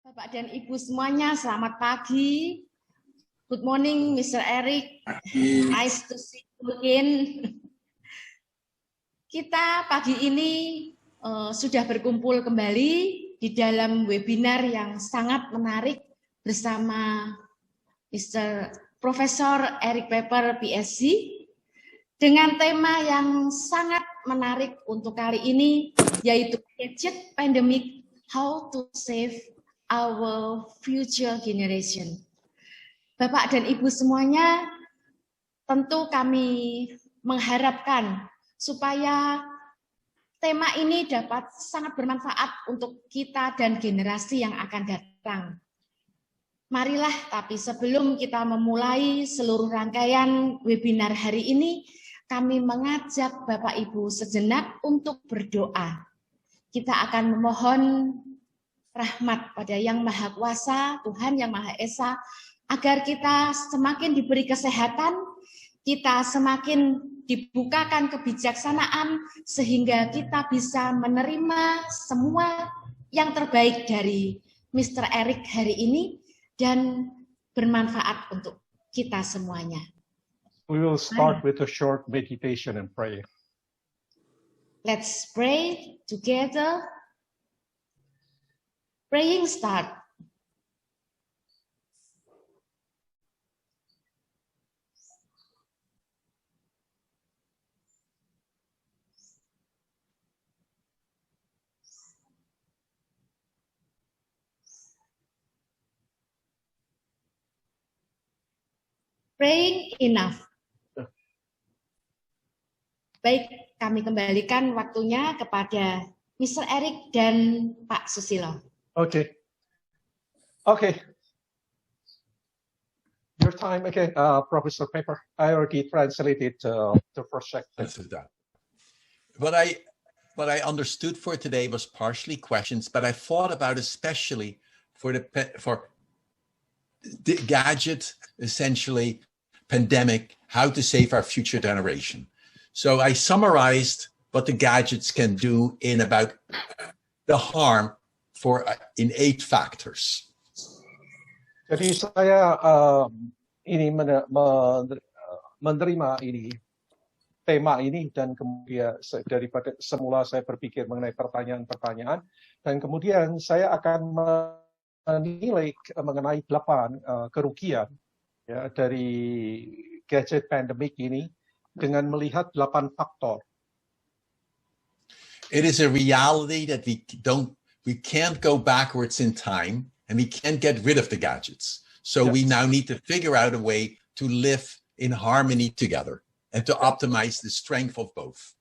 Bapak dan Ibu semuanya, selamat pagi. Good morning, Mr. Eric. Nice to see you again. Kita pagi ini sudah berkumpul kembali di dalam webinar yang sangat menarik bersama Mr. Profesor Eric Pepper, Ph.D. dengan tema yang sangat menarik untuk kali ini, yaitu Gadget Pandemic, How to Save Our Future Generation. Bapak dan Ibu semuanya, tentu kami mengharapkan supaya tema ini dapat sangat bermanfaat untuk kita dan generasi yang akan datang. Marilah, tapi sebelum kita memulai seluruh rangkaian webinar hari ini, kami mengajak Bapak Ibu sejenak untuk berdoa. Kita akan memohon rahmat pada Yang Maha Kuasa, Tuhan Yang Maha Esa, agar kita semakin diberi kesehatan, kita semakin dibukakan kebijaksanaan, sehingga kita bisa menerima semua yang terbaik dari Mr. Eric hari ini, dan bermanfaat untuk kita semuanya. We will start with a short meditation and prayer. Let's pray together. Praying start. Praying enough. Baik, kami kembalikan waktunya kepada Mr. Eric dan Pak Susilo. Okay. Your time, okay, Professor Pepper. I already translated the first section. What I understood for today was partially questions, but I thought about especially for the gadget, essentially pandemic, how to save our future generation. So I summarized what the gadgets can do in about the harm in 8 factors. Jadi saya menerima tema ini, dan kemudian daripada semula saya berpikir mengenai pertanyaan-pertanyaan, dan kemudian saya akan menilai mengenai 8 kerugian ya, dari gadget pandemic ini dengan melihat 8 faktor. It is a reality that we can't go backwards in time, and we can't get rid of the gadgets. So we now need to figure out a way to live in harmony together and to optimize the strength of both.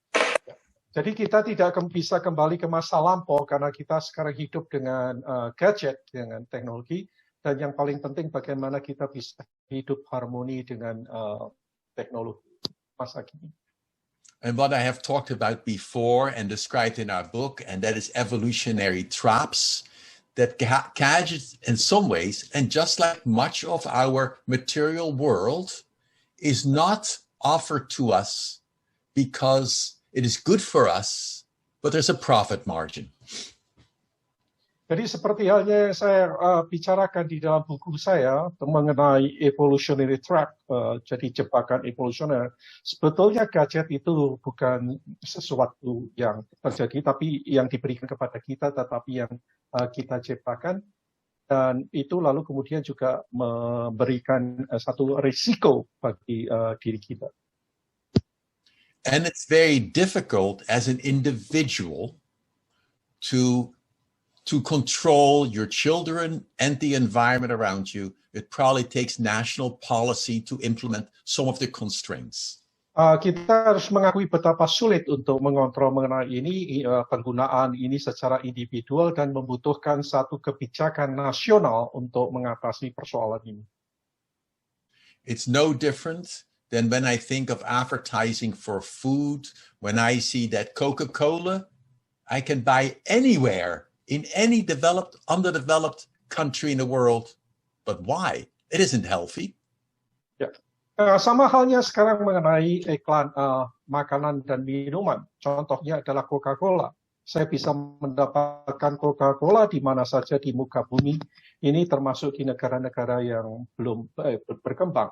Jadi kita tidak bisa kembali ke masa lampau karena kita sekarang hidup dengan gadget, dengan teknologi, dan yang paling penting bagaimana kita bisa hidup harmoni dengan teknologi masa kini. And what I have talked about before and described in our book, and that is evolutionary traps, that gadgets in some ways, and just like much of our material world, is not offered to us because it is good for us, but there's a profit margin. Jadi seperti halnya yang saya bicarakan di dalam buku saya mengenai evolutionary trap, jadi jebakan evolusioner. Sebetulnya gadget itu bukan sesuatu yang terjadi, tapi yang diberikan kepada kita, tetapi yang kita ciptakan. Dan itu lalu kemudian juga memberikan satu risiko bagi diri kita. And it's very difficult as an individual to control your children and the environment around you. It probably takes national policy to implement some of the constraints. Kita harus mengakui betapa sulit untuk mengontrol mengenai ini, penggunaan ini secara individual, dan membutuhkan satu kebijakan nasional untuk mengatasi persoalan ini. It's no different than when I think of advertising for food, when I see that Coca-Cola I can buy anywhere in any developed, underdeveloped country in the world. But why? It isn't healthy. Ya. Sama halnya sekarang mengenai iklan makanan dan minuman. Contohnya adalah Coca-Cola. Saya bisa mendapatkan Coca-Cola di mana saja di muka bumi. Ini termasuk di negara-negara yang belum berkembang.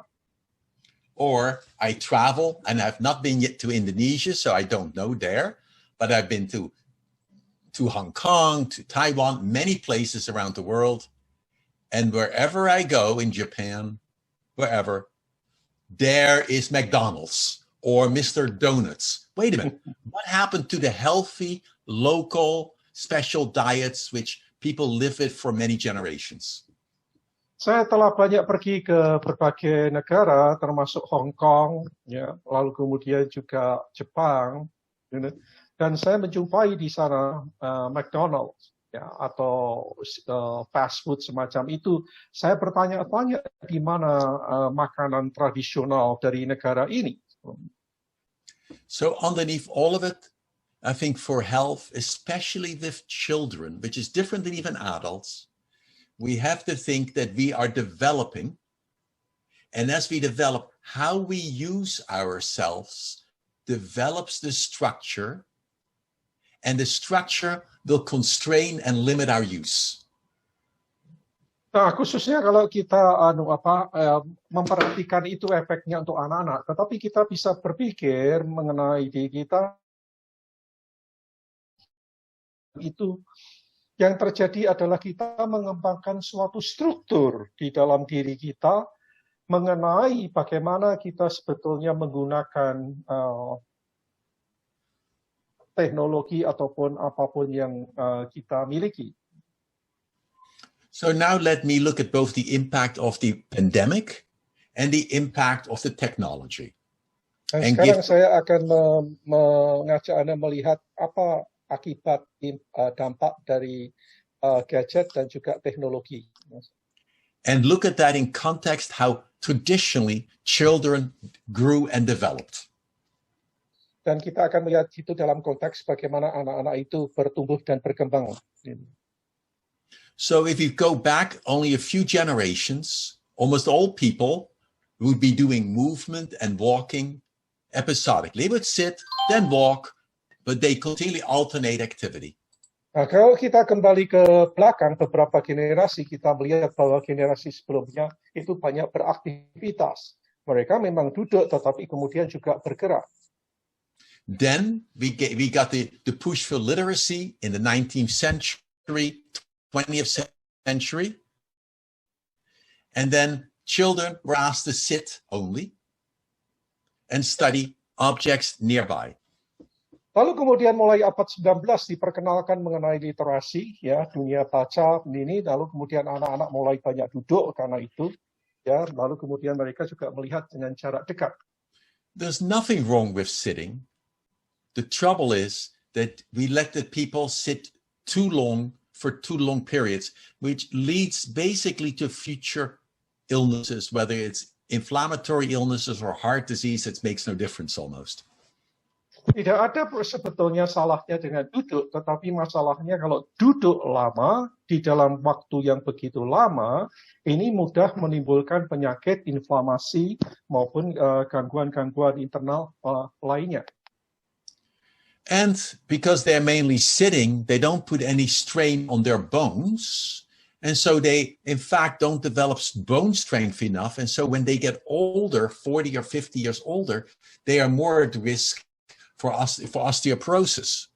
Or I travel, and I've not been yet to Indonesia, so I don't know there, but I've been to Hong Kong, to Taiwan, many places around the world. And wherever I go in Japan, wherever, there is McDonald's or Mr. Donuts. Wait a minute, what happened to the healthy, local, special diets which people live with for many generations? Saya telah banyak pergi ke berbagai negara, termasuk Hong Kong, ya, lalu kemudian juga Jepang, dan saya menjumpai di sana McDonald's, ya, atau fast food semacam itu. Saya bertanya-tanya di mana makanan tradisional dari negara ini. So underneath all of it, I think for health, especially with children, which is different than even adults, we have to think that we are developing. And as we develop, how we use ourselves develops the structure, and the structure will constrain and limit our use. Nah, khususnya kalau kita memperhatikan itu efeknya untuk anak-anak, tetapi kita bisa berpikir mengenai diri kita itu. Yang terjadi adalah kita mengembangkan suatu struktur di dalam diri kita mengenai bagaimana kita sebetulnya menggunakan teknologi ataupun apapun yang kita miliki. So now let me look at both the impact of the pandemic and the impact of the technology. Dan sekarang saya akan mengajak Anda melihat apa akibat dampak dari gadget dan juga teknologi. And look at that in context how traditionally children grew and developed. Dan kita akan melihat itu dalam konteks bagaimana anak-anak itu bertumbuh dan berkembang. So if you go back only a few generations, almost all people would be doing movement and walking episodically. They would sit, then walk, but they continually alternate activity. Nah, kalau kita kembali ke belakang beberapa generasi, kita melihat bahwa generasi sebelumnya itu banyak beraktivitas. Mereka memang duduk, tetapi kemudian juga bergerak. Then we got the push for literacy in the 19th century, 20th century. And then children were asked to sit only and study objects nearby. Lalu kemudian mulai abad 19 diperkenalkan mengenai literasi, ya, dunia baca ini, lalu kemudian anak-anak mulai banyak duduk karena itu, ya, lalu kemudian mereka juga melihat dengan jarak dekat. There's nothing wrong with sitting. The trouble is that we let the people sit too long for too long periods, which leads basically to future illnesses, whether it's inflammatory illnesses or heart disease. It makes no difference almost. Tidak ada sebetulnya salahnya dengan duduk, tetapi masalahnya kalau duduk lama, di dalam waktu yang begitu lama, ini mudah menimbulkan penyakit, inflamasi, maupun gangguan-gangguan internal lainnya. And because they're mainly sitting, they don't put any strain on their bones. And so they, in fact, don't develop bone strength enough. And so when they get older, 40 or 50 years older, they are more at risk for osteoporosis.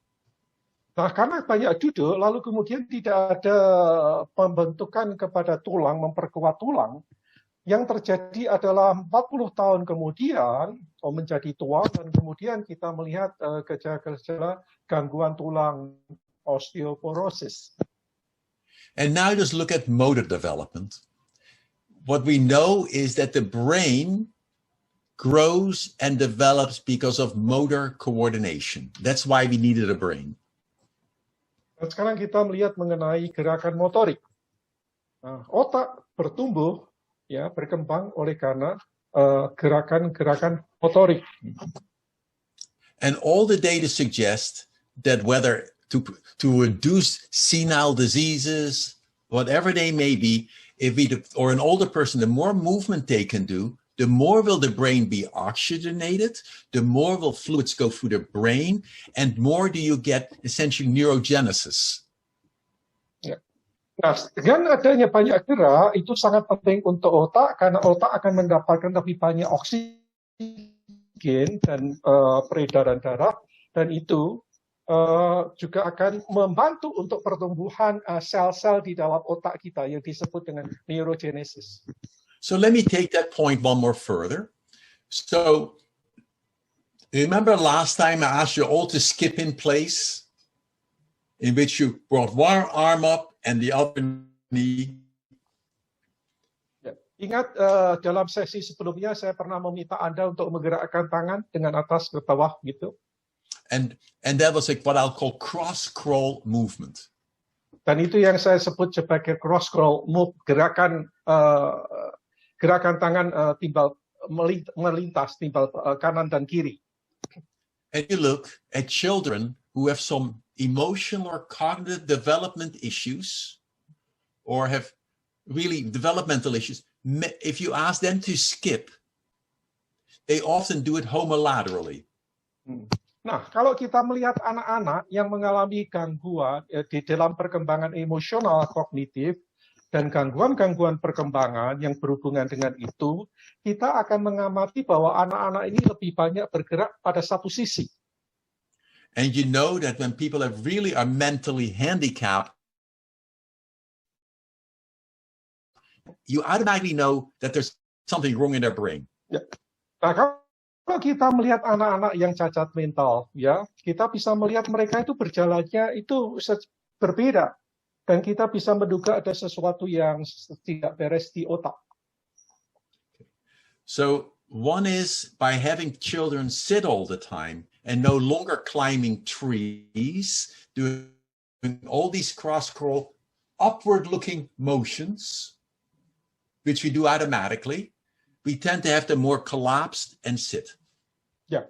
Nah, karena banyak duduk, lalu kemudian tidak ada pembentukan kepada tulang, memperkuat tulang. Yang terjadi adalah 40 tahun kemudian, menjadi tua, dan kemudian kita melihat gejala-gejala gangguan tulang, osteoporosis. And now just look at motor development. What we know is that the brain grows and develops because of motor coordination. That's why we needed a brain. Dan sekarang kita melihat mengenai gerakan motorik. Nah, otak bertumbuh, ya, berkembang oleh karena gerakan-gerakan motorik. And all the data suggest that whether to reduce senile diseases, whatever they may be, or an older person, the more movement they can do, the more will the brain be oxygenated, the more will fluids go through the brain, and more do you get essentially neurogenesis. Ya. Nah, dengan adanya banyak gerak itu sangat penting untuk otak karena otak akan mendapatkan lebih banyak oksigen dan peredaran darah, dan itu juga akan membantu untuk pertumbuhan sel-sel di dalam otak kita yang disebut dengan neurogenesis. So let me take that point one more further. So remember last time I asked you all to skip in place, in which you brought one arm up and the other knee. Ya. Ingat dalam sesi sebelumnya saya pernah meminta Anda untuk menggerakkan tangan dengan atas ke bawah gitu. And that was like what I'll call cross-scroll movement. Dan itu yang saya sebut sebagai cross-scroll move, gerakan tangan timbal melintas, timbal kanan dan kiri. And you look at children who have some emotional or cognitive development issues, or have really developmental issues. If you ask them to skip, they often do it homolaterally. Nah, kalau kita melihat anak-anak yang mengalami gangguan di dalam perkembangan emosional kognitif dan gangguan-gangguan perkembangan yang berhubungan dengan itu, kita akan mengamati bahwa anak-anak ini lebih banyak bergerak pada satu sisi. And you know that when people are really mentally handicapped, you automatically know that there's something wrong in their brain. Ya. Nah, kalau kita melihat anak-anak yang cacat mental, ya, kita bisa melihat mereka itu berjalannya itu berbeda, dan kita bisa menduga ada sesuatu yang tidak beres di otak. So one is by having children sit all the time and no longer climbing trees, doing all these cross-scroll, upward-looking motions, which we do automatically. We tend to have them more collapsed and sit. Ya,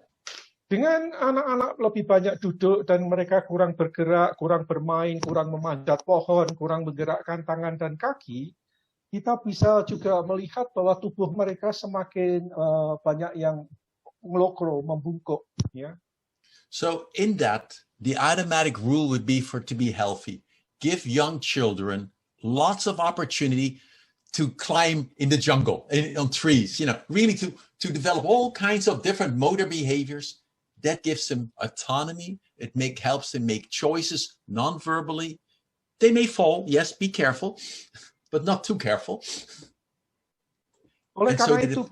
dengan anak-anak lebih banyak duduk dan mereka kurang bergerak, kurang bermain, kurang memanjat pohon, kurang menggerakkan tangan dan kaki, kita bisa juga melihat bahwa tubuh mereka semakin banyak yang ngelokro, membungkuk. Ya. So in that, the automatic rule would be for to be healthy. Give young children lots of opportunity to climb in the jungle, on trees, really to develop all kinds of different motor behaviors. That gives them autonomy. It helps them make choices non-verbally. They may fall, yes, be careful, but not too careful. Oleh karena itu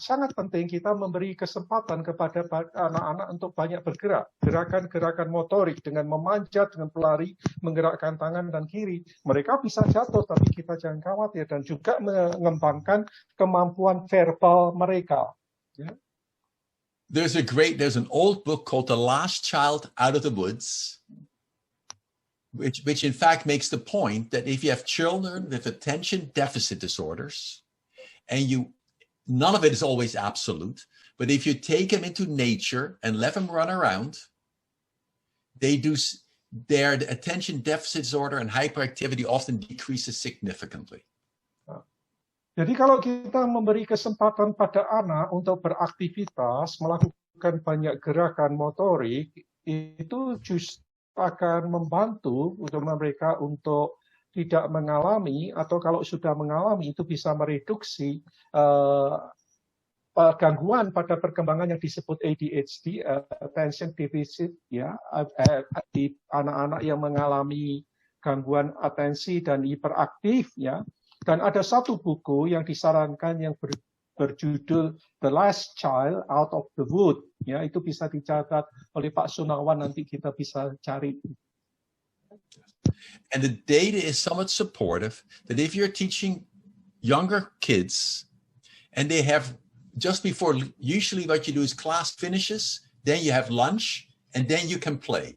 sangat penting kita memberi kesempatan kepada anak-anak untuk banyak bergerak. Gerakan-gerakan motorik dengan memanjat, dengan pelari, menggerakkan tangan dan kiri. Mereka bisa jatuh, tapi kita jangan khawatir. Dan juga mengembangkan kemampuan verbal mereka. Ya. There's an old book called The Last Child Out of the Woods, which in fact makes the point that if you have children with attention deficit disorders, and none of it is always absolute, but if you take them into nature and let them run around, their attention deficit disorder and hyperactivity often decreases significantly. Jadi kalau kita memberi kesempatan pada anak untuk beraktivitas, melakukan banyak gerakan motorik, itu justru akan membantu untuk mereka untuk tidak mengalami, atau kalau sudah mengalami itu bisa mereduksi gangguan pada perkembangan yang disebut ADHD, attention deficit, ya, di anak-anak yang mengalami gangguan atensi dan hiperaktif, ya. Dan ada satu buku yang disarankan yang berjudul The Last Child Out of the Wood, ya, itu bisa dicatat oleh Pak Sunawan, nanti kita bisa cari. And the data is somewhat supportive that if you're teaching younger kids and they have just before, usually what you do is class finishes, then you have lunch, and then you can play.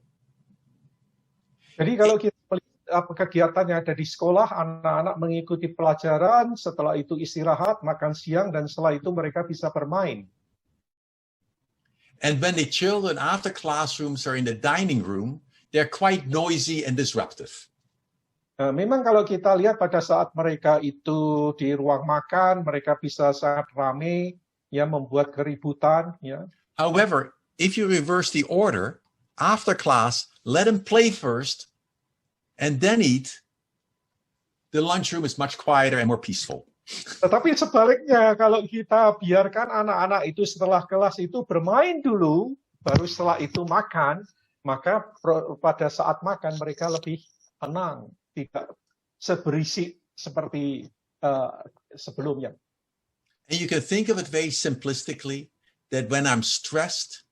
Jadi kalau kita melihat kegiatan yang ada di sekolah, anak-anak mengikuti pelajaran, setelah itu istirahat, makan siang, dan setelah itu mereka bisa bermain. And when the children after classrooms are in the dining room, they're quite noisy and disruptive. Memang kalau kita lihat pada saat mereka itu di ruang makan, mereka bisa sangat ramai, ya, membuat keributan. Ya. However, if you reverse the order, after class, let them play first and then eat. The lunchroom is much quieter and more peaceful. Tetapi sebaliknya, kalau kita biarkan anak-anak itu setelah kelas itu bermain dulu, baru setelah itu makan, maka pada saat makan mereka lebih tenang, tidak seberisik seperti sebelumnya. And you can think of it very simplistically, that when I'm stressed,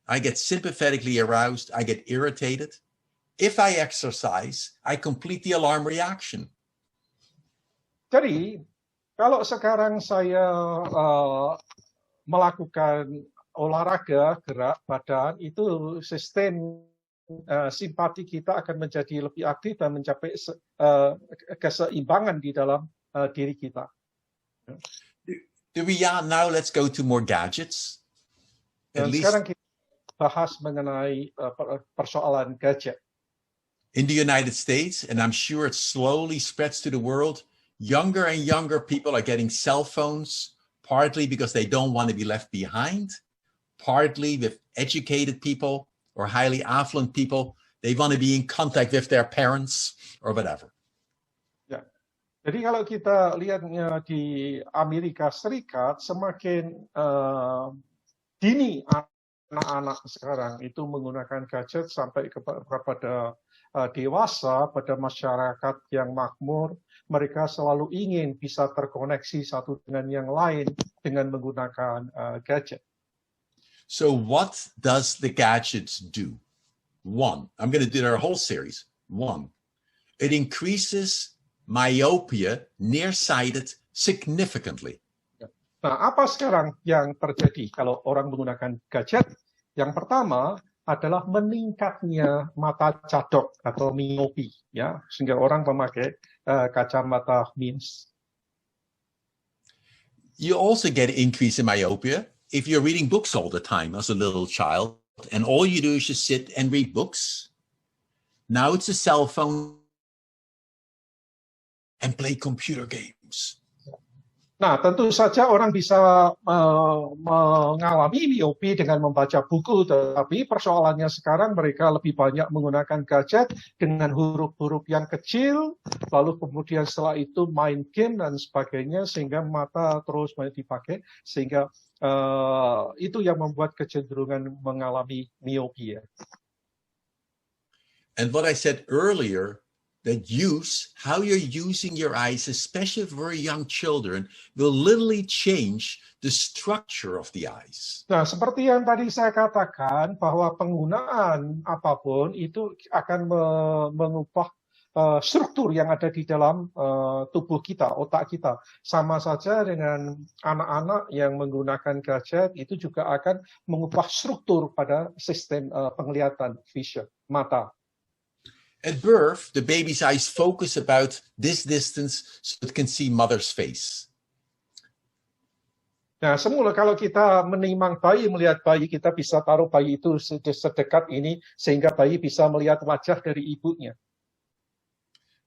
I get sympathetically aroused, I get irritated. If I exercise, I complete the alarm reaction. Jadi, kalau sekarang saya melakukan olahraga, gerak badan, itu sistem simpati kita akan menjadi lebih aktif dan mencapai keseimbangan di dalam diri kita. Now let's go to more gadgets. Dan sekarang kita bahas mengenai persoalan gadget. In the United States, and I'm sure it slowly spreads to the world, younger and younger people are getting cell phones, partly because they don't want to be left behind, partly with educated people or highly affluent people. They want to be in contact with their parents or whatever. Ya. Jadi kalau kita lihatnya di Amerika Serikat, semakin dini anak-anak sekarang itu menggunakan gadget sampai kepada dewasa, pada masyarakat yang makmur, mereka selalu ingin bisa terkoneksi satu dengan yang lain dengan menggunakan gadget. So what does the gadgets do? One, I'm going to do our whole series. One, it increases myopia, nearsighted, significantly. Nah, apa sekarang yang terjadi kalau orang menggunakan gadget? Yang pertama adalah meningkatnya mata cadok atau miopi, ya, sehingga orang memakai kacamata minus. You also get an increase in myopia if you're reading books all the time as a little child, and all you do is just sit and read books. Now it's a cell phone and play computer games. Nah, tentu saja orang bisa mengalami miopi dengan membaca buku, tetapi persoalannya sekarang mereka lebih banyak menggunakan gadget dengan huruf-huruf yang kecil, lalu kemudian setelah itu main game dan sebagainya, sehingga mata terus dipakai, sehingga itu yang membuat kecenderungan mengalami miopi. And what I said earlier, that how you're using your eyes, especially for very young children, will literally change the structure of the eyes. Nah, seperti yang tadi saya katakan, bahwa penggunaan apapun itu akan mengubah struktur yang ada di dalam tubuh kita, otak kita. Sama saja dengan anak-anak yang menggunakan gadget, itu juga akan mengubah struktur pada sistem penglihatan, vision, mata. At birth, the baby's eyes focus about this distance so it can see mother's face. Nah, semula kalau kita menimang bayi, melihat bayi, kita bisa taruh bayi itu sedekat ini, sehingga bayi bisa melihat wajah dari ibunya.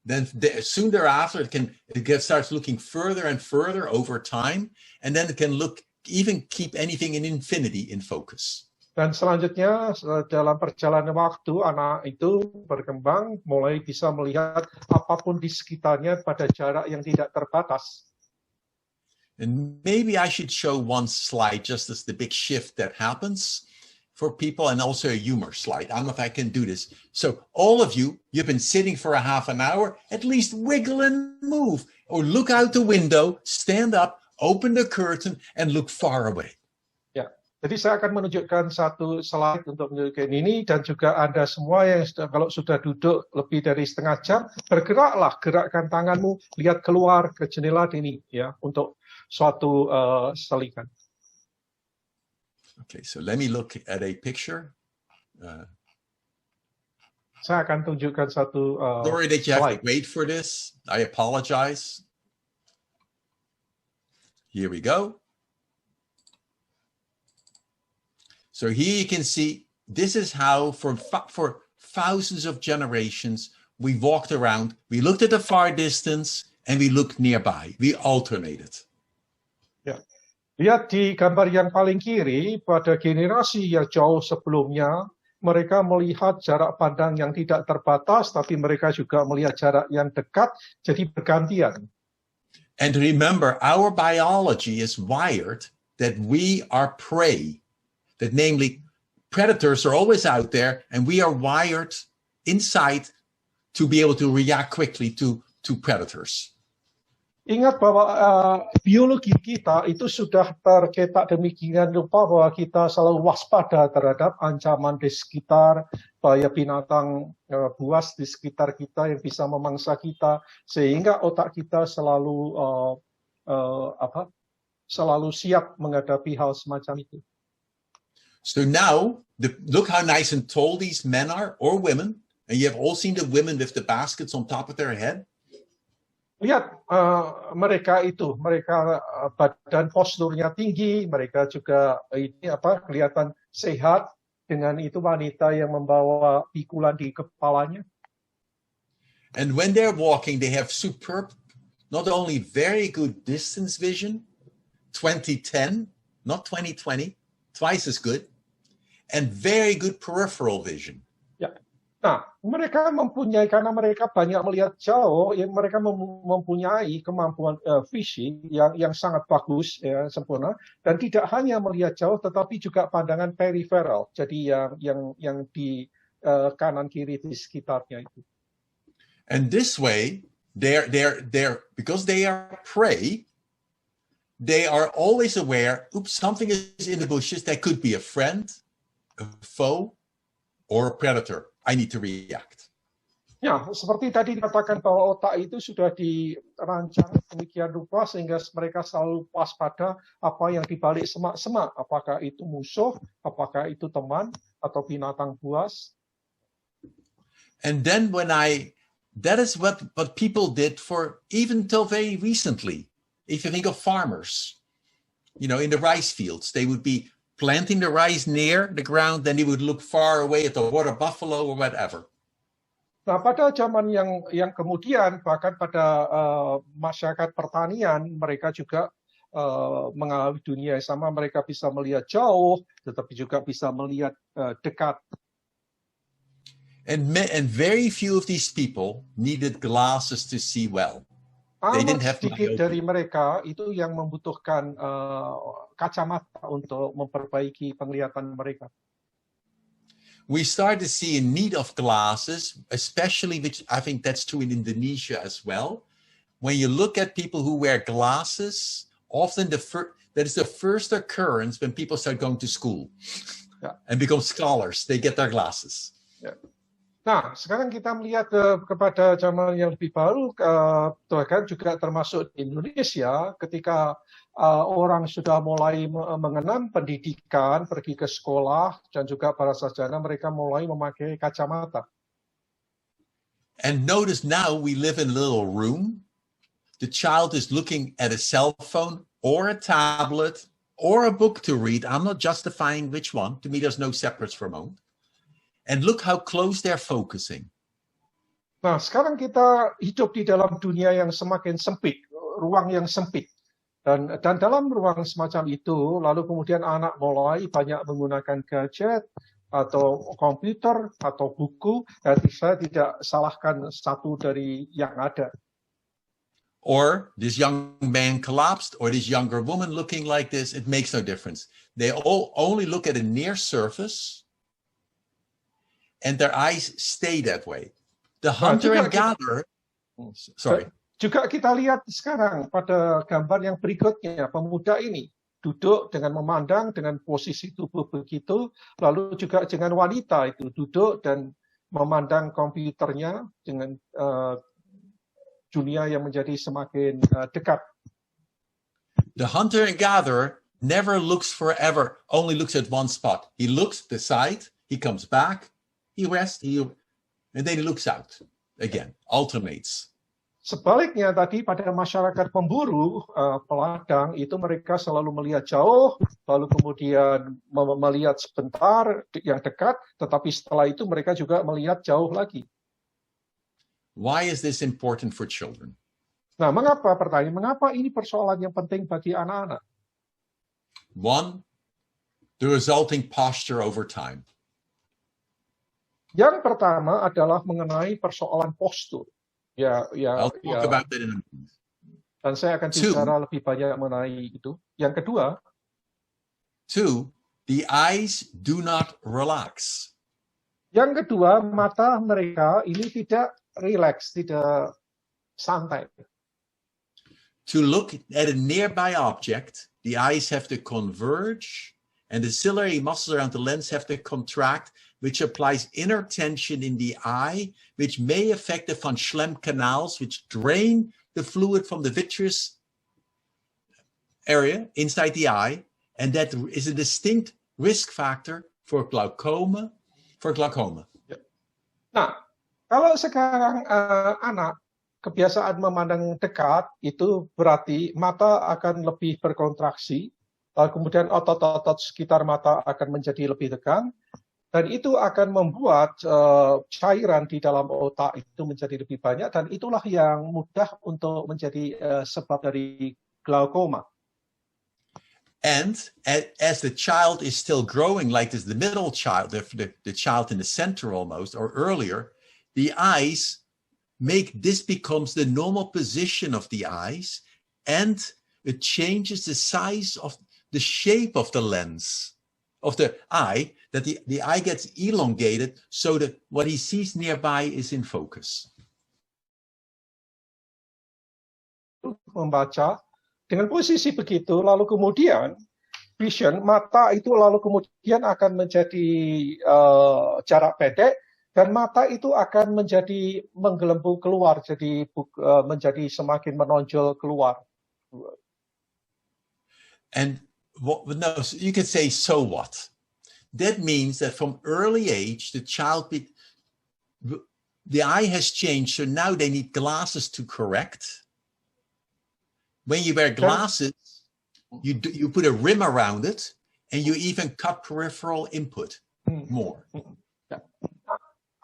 Then soon thereafter, it starts looking further and further over time, and then it can even keep anything in infinity in focus. Dan selanjutnya dalam perjalanan waktu anak itu berkembang mulai bisa melihat apapun di sekitarnya pada jarak yang tidak terbatas. And maybe I should show one slide just as the big shift that happens for people, and also a humor slide. I don't know if I can do this. So all of you, you've been sitting for a half an hour, at least wiggle and move, or look out the window, stand up, open the curtain, and look far away. Jadi saya akan menunjukkan satu slide untuk menunjukkan ini, dan juga Anda semua yang kalau sudah duduk lebih dari setengah jam, bergeraklah, gerakkan tanganmu, lihat keluar ke jendela ini, ya, untuk suatu selingan. Okay, so let me look at a picture. Saya akan tunjukkan satu sorry that you slide. have to wait for this. I apologize. Here we go. So here you can see, this is how for thousands of generations, we walked around, we looked at the far distance, and we looked nearby. We alternated. Ya. Lihat di gambar yang paling kiri, pada generasi yang jauh sebelumnya, mereka melihat jarak pandang yang tidak terbatas, tapi mereka juga melihat jarak yang dekat, jadi bergantian. And remember, our biology is wired that we are prey, that namely predators are always out there, and we are wired inside to be able to react quickly to predators. Ingat bahwa biologi kita itu sudah tercetak demikian rupa bahwa kita selalu waspada terhadap ancaman di sekitar, bahaya binatang buas di sekitar kita yang bisa memangsa kita, sehingga otak kita selalu selalu siap menghadapi hal semacam itu. So now, look how nice and tall these men are, or women, and you have all seen the women with the baskets on top of their head. Lihat mereka badan posturnya tinggi, mereka juga kelihatan sehat, dengan itu wanita yang membawa pikulan di kepalanya. And when they're walking, they have superb, not only very good distance vision, 2010, not 2020, twice as good, and very good peripheral vision. Nah, mereka mempunyai, karena mereka banyak melihat jauh, mereka mempunyai kemampuan visi yang sangat bagus, ya, sempurna, dan tidak hanya melihat jauh, tetapi juga pandangan periferal, jadi yang di kanan kiri di sekitarnya itu. And this way, they're because they are prey, they are always aware. Oops, something is in the bushes. That could be a friend, a foe, or a predator. I need to react. Ya, seperti tadi dikatakan bahwa otak itu sudah dirancang demikian rupa sehingga mereka selalu waspada apa yang dibalik semak-semak, apakah itu musuh, apakah itu teman atau binatang buas. And then that is what people did for even till very recently. If you think of farmers, in the rice fields, they would be planting the rice near the ground, then he would look far away at the water buffalo or whatever. Nah, pada zaman yang kemudian, bahkan pada masyarakat pertanian, mereka juga mengalami dunia yang sama. Mereka bisa melihat jauh, tetapi juga bisa melihat dekat. And very few of these people needed glasses to see well. Amat sedikit dari mereka itu yang membutuhkan kacamata untuk memperbaiki penglihatan mereka. We start to see a need of glasses, especially, which I think that's true in Indonesia as well. When you look at people who wear glasses, often that is the first occurrence when people start going to school and become scholars. They get their glasses. Yeah. Nah, sekarang kita melihat kepada zaman yang lebih baru, bahkan juga termasuk di Indonesia, ketika orang sudah mulai mengenal pendidikan, pergi ke sekolah, dan juga para sarjana, mereka mulai memakai kacamata. And notice now we live in a little room. The child is looking at a cell phone or a tablet or a book to read. I'm not justifying which one. To me, there's no separate for a moment. And look how close they're focusing. Nah, sekarang kita hidup di dalam dunia yang semakin sempit, ruang yang sempit. Dan dalam ruang semacam itu, lalu kemudian anak mulai banyak menggunakan gadget, atau komputer, atau buku. Saya tidak salahkan satu dari yang ada. Or this young man collapsed, or this younger woman looking like this, it makes no difference. They all only look at a near surface, and their eyes stay that way. The hunter and gatherer. Sorry. Juga kita lihat sekarang pada gambar yang berikutnya, pemuda ini duduk dengan memandang dengan posisi tubuh begitu, lalu juga dengan wanita itu duduk dan memandang komputernya dengan dunia yang menjadi semakin dekat. The hunter and gatherer never looks forever, only looks at one spot. He looks the side, he comes back, he rests, and then he looks out again, alternates. Sebaliknya tadi pada masyarakat pemburu, peladang, itu mereka selalu melihat jauh, lalu kemudian melihat sebentar yang dekat, tetapi setelah itu mereka juga melihat jauh lagi. Why is this important for children? Nah, mengapa ini persoalan yang penting bagi anak-anak? One, the resulting posture over time. Yang pertama adalah mengenai persoalan postur. I'll talk about that in a minute. Dan saya akan bicara lebih banyak mengenai itu. Yang kedua, the eyes do not relax. Yang kedua, mata mereka ini tidak rileks, tidak santai. To look at a nearby object, the eyes have to converge and the ciliary muscles around the lens have to contract, which applies inner tension in the eye, which may affect the von Schlemm canals, which drain the fluid from the vitreous area inside the eye, and that is a distinct risk factor for glaucoma. Nah, kalau sekarang anak kebiasaan memandang dekat, itu berarti mata akan lebih berkontraksi, kemudian otot-otot sekitar mata akan menjadi lebih tegang, dan itu akan membuat cairan di dalam otak itu menjadi lebih banyak, dan itulah yang mudah untuk menjadi sebab dari glaukoma. And as the child is still growing, like this, the middle child, the child in the center almost, or earlier, the eyes this becomes the normal position of the eyes, and it changes the size of the shape of the lens of the eye, that the eye gets elongated so that what he sees nearby is in focus. Membaca dengan posisi begitu, lalu kemudian vision mata itu lalu kemudian akan menjadi jarak pendek, dan mata itu akan menjadi menggelembung keluar, jadi menjadi semakin menonjol keluar. And no, you could say, so what? That means that from early age, the eye has changed, so now they need glasses to correct. When you wear glasses, you put a rim around it, and you even cut peripheral input more.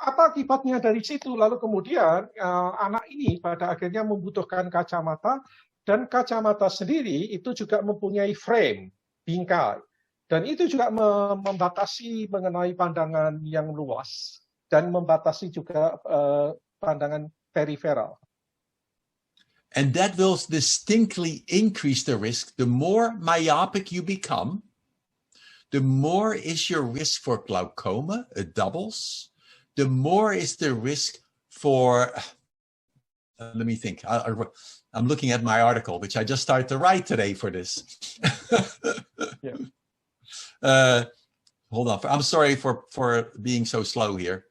Apa akibatnya dari situ? Lalu kemudian anak ini pada akhirnya membutuhkan kacamata, dan kacamata sendiri itu juga mempunyai frame, bingkai, dan itu juga membatasi mengenai pandangan yang luas, dan membatasi juga pandangan periferal. And that will distinctly increase the risk. The more myopic you become, the more is your risk for glaucoma, it doubles. The more is the risk for, let me think, I'm looking at my article, which I just started to write today for this. Hold on, I'm sorry for being so slow here.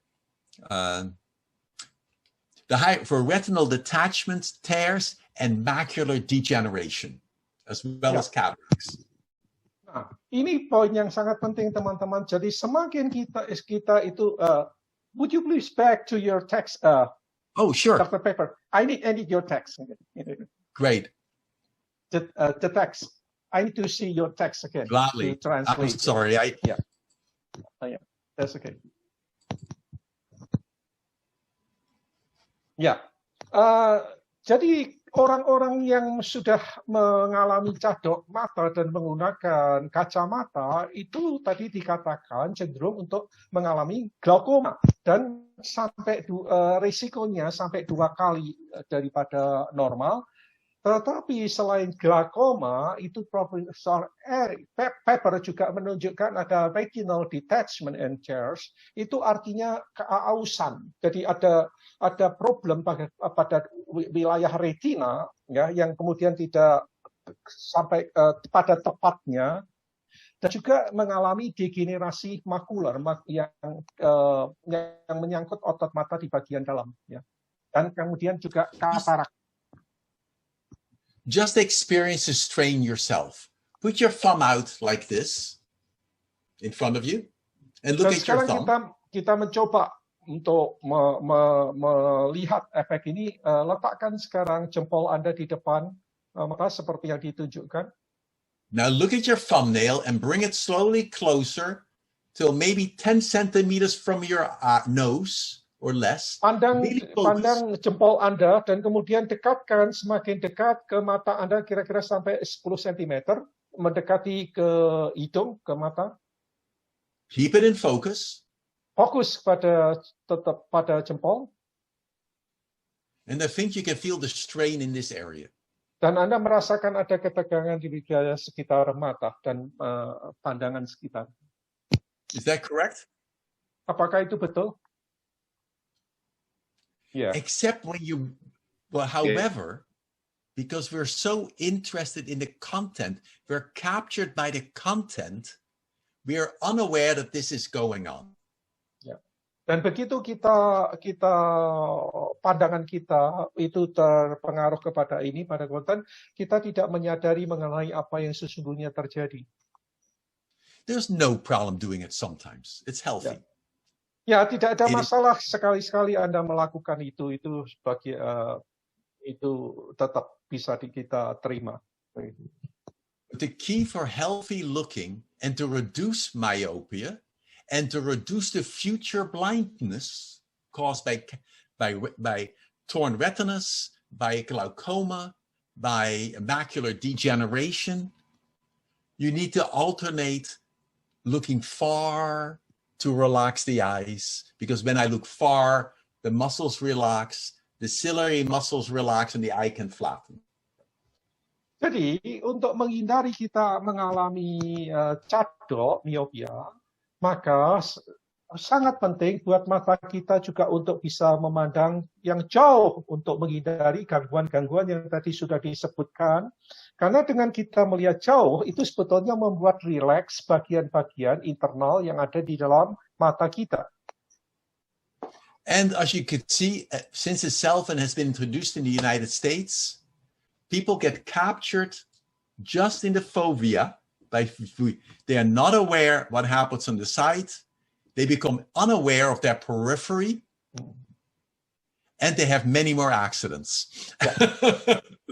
For retinal detachments, tears, and macular degeneration, as well as cataracts. Nah, ini poin yang sangat penting, teman-teman. Jadi semakin kita itu, would you please back to your text? Oh, sure. Dr. Paper, I need your text. Great. The text. I need to see your text again. Gladly. To translate. I'm sorry. Yeah, that's okay. Ya, jadi orang-orang yang sudah mengalami cadok mata dan menggunakan kacamata itu tadi dikatakan cenderung untuk mengalami glaukoma, dan sampai risikonya sampai 2 kali daripada normal. Tetapi selain glaukoma, itu Profesor Eric Pepper juga menunjukkan ada retinal detachment and tears, itu artinya keausan. Jadi ada problem pada wilayah retina, ya, yang kemudian tidak sampai pada tepatnya, dan juga mengalami degenerasi makular yang menyangkut otot mata di bagian dalam, ya. Dan kemudian juga katarak. Just experience a strain yourself. Put your thumb out like this in front of you and look at your thumb. Sekarang kita mencoba untuk melihat efek ini. Letakkan sekarang jempol Anda di depan, maka seperti yang ditunjukkan. Now look at your thumbnail and bring it slowly closer till maybe 10 centimeters from your nose or less. Pandang Really focus. jempol Anda dan kemudian dekatkan semakin dekat ke mata Anda kira-kira sampai 10 cm, mendekati ke hidung, ke mata. Keep it in focus. Fokus tetap pada jempol. And I think you can feel the strain in this area. Dan Anda merasakan ada ketegangan di sekitar mata dan pandangan sekitar. Is that correct? Apakah itu betul? Yeah. Except when you, well, however, because we're so interested in the content, we're captured by the content, we are unaware that this is going on. Dan begitu kita pandangan kita itu terpengaruh kepada ini, pada konten, kita tidak menyadari mengenai apa yang sesungguhnya terjadi. There's no problem doing it sometimes. It's healthy. Ya, tidak ada masalah sekali-sekali Anda melakukan itu sebagai itu tetap bisa kita terima. But the key for healthy looking and to reduce myopia and to reduce the future blindness caused by torn retinas, by glaucoma, by macular degeneration, you need to alternate looking far to relax the eyes, because when I look far, the muscles relax, the ciliary muscles relax, and the eye can flatten. Jadi, untuk menghindari kita mengalami cadok, miopia, maka sangat penting buat mata kita juga untuk bisa memandang yang jauh untuk menghindari gangguan-gangguan yang tadi sudah disebutkan. Karena dengan kita melihat jauh, itu sebetulnya membuat rileks bagian-bagian internal yang ada di dalam mata kita. And as you could see, since the cell phone has been introduced in the United States, people get captured just in the fovea. They are not aware what happens on the side. They become unaware of their periphery, and they have many more accidents.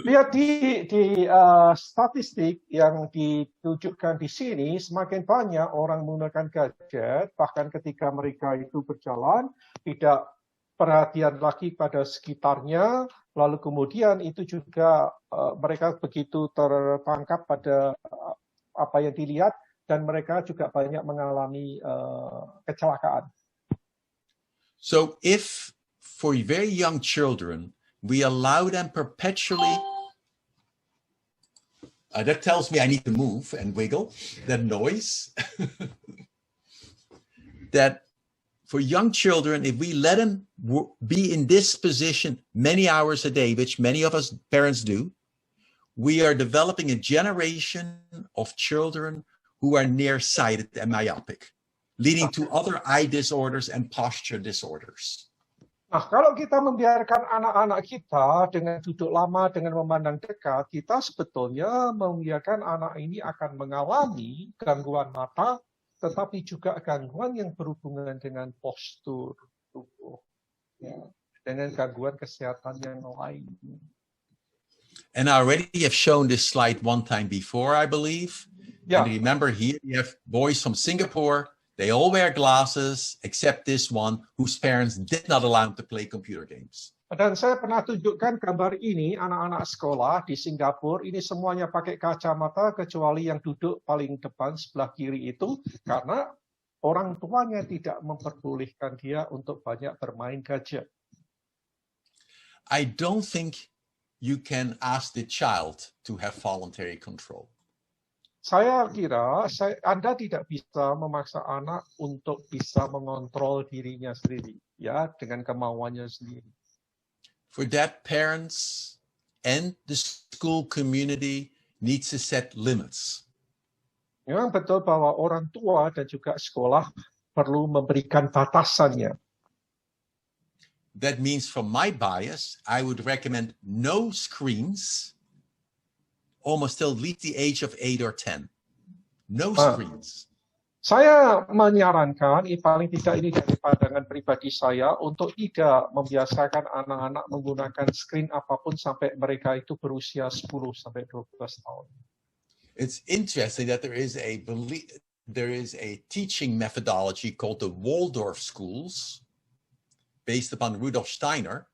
Lihat di statistik yang ditunjukkan di sini, semakin banyak orang menggunakan gadget, bahkan ketika mereka itu berjalan, tidak perhatian lagi pada sekitarnya, lalu kemudian itu juga mereka begitu terperangkap pada apa yang dilihat, dan mereka juga banyak mengalami kecelakaan. So if for very young children, we allow them perpetually, that tells me I need to move and wiggle, that noise, that for young children, if we let them be in this position many hours a day, which many of us parents do, we are developing a generation of children who are nearsighted and myopic, leading to other eye disorders and posture disorders. Nah, kalau kita membiarkan anak-anak kita dengan duduk lama, dengan memandang dekat, kita sebetulnya membiarkan anak ini akan mengalami gangguan mata, tetapi juga gangguan yang berhubungan dengan postur tubuh, dengan gangguan kesehatan yang lain. And I already have shown this slide one time before, I believe. Yeah. And remember here, you have boys from Singapore. They all wear glasses, except this one, whose parents did not allow him to play computer games. Dan saya pernah tunjukkan gambar ini, anak-anak sekolah di Singapura, ini semuanya pakai kacamata, kecuali yang duduk paling depan sebelah kiri itu, karena orang tuanya tidak memperbolehkan dia untuk banyak bermain gadget. I don't think you can ask the child to have voluntary control. Saya kira Anda tidak bisa memaksa anak untuk bisa mengontrol dirinya sendiri, ya, dengan kemauannya sendiri. For that, parents and the school community needs to set limits. Memang betul bahwa orang tua dan juga sekolah perlu memberikan batasannya. That means, from my bias, I would recommend no screens almost till at least the age of 8 or 10. No screens. Saya menyarankan, paling tidak ini dari pandangan pribadi saya, untuk tidak membiasakan anak-anak menggunakan screen apapun sampai mereka itu berusia 10 sampai 12 tahun. It's interesting that there is a teaching methodology called the Waldorf schools, based upon Rudolf Steiner,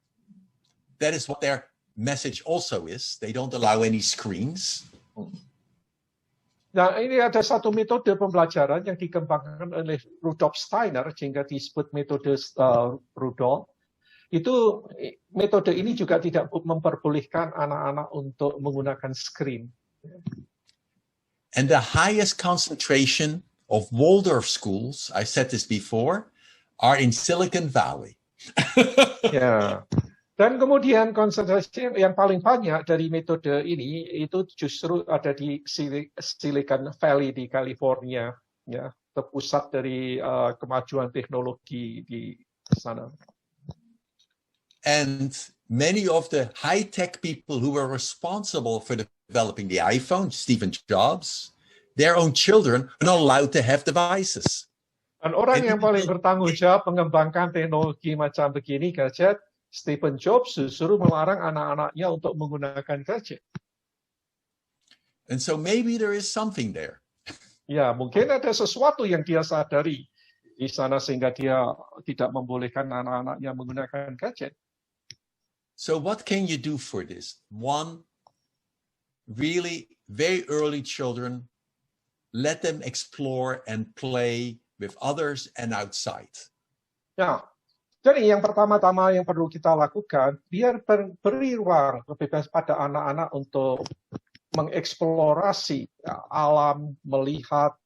that is what their message also is. They don't allow any screens. Nah, ini ada satu metode pembelajaran yang dikembangkan oleh Rudolf Steiner, sehingga disebut metode Rudolf. Itu metode ini juga tidak memperbolehkan anak-anak untuk menggunakan screen. And the highest concentration of Waldorf schools, I said this before, are in Silicon Valley. Ya. Dan kemudian konsentrasi yang paling banyak dari metode ini itu justru ada di Silicon Valley di California, ya, terpusat dari kemajuan teknologi di sana. And many of the high-tech people who were responsible for developing the iPhone, Steve Jobs, their own children are not allowed to have devices. Dan orang yang paling bertanggung jawab mengembangkan teknologi macam begini, gadget, Stephen Jobs justru melarang anak-anaknya untuk menggunakan gadget. And so maybe there is something there. Ya, mungkin ada sesuatu yang dia sadari di sana sehingga dia tidak membolehkan anak-anaknya menggunakan gadget. So what can you do for this? One, really very early children, let them explore and play with others and outside. Ya, jadi yang pertama-tama yang perlu kita lakukan, biar beri ruang kebebasan pada anak-anak untuk mengeksplorasi ya, alam, melihat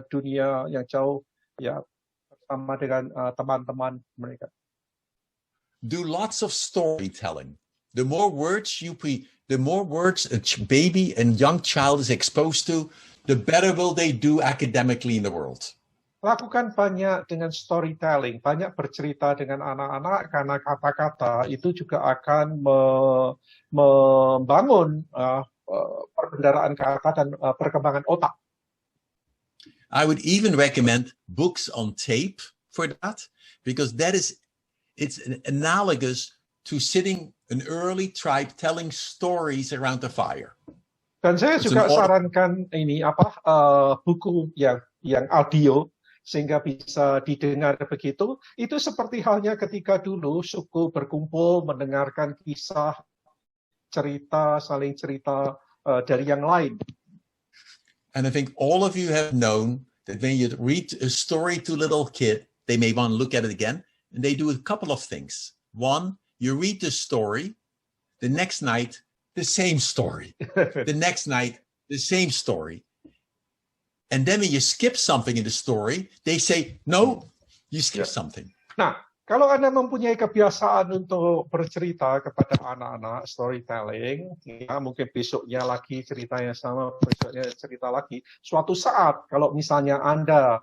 dunia yang jauh, ya, bersama dengan teman-teman mereka. Do lots of storytelling. The more words a baby and young child is exposed to, the better will they do academically in the world. Lakukan banyak dengan storytelling, banyak bercerita dengan anak-anak karena kata-kata itu juga akan membangun perbendaharaan kata dan perkembangan otak. I would even recommend books on tape for that, because it's analogous to sitting an early tribe telling stories around the fire. Dan saya juga sarankan ini buku yang audio sehingga bisa didengar begitu. Itu seperti halnya ketika dulu suku berkumpul mendengarkan kisah, cerita, saling cerita dari yang lain. And I think all of you have known that when you read a story to a little kid, they may want to look at it again, and they do a couple of things. One, you read the story, the next night, the same story. The next night, the same story. And then when you skip something in the story, they say, no, you skip something. Nah, kalau Anda mempunyai kebiasaan untuk bercerita kepada anak-anak, storytelling, ya, mungkin besoknya lagi cerita yang sama, besoknya cerita lagi. Suatu saat, kalau misalnya Anda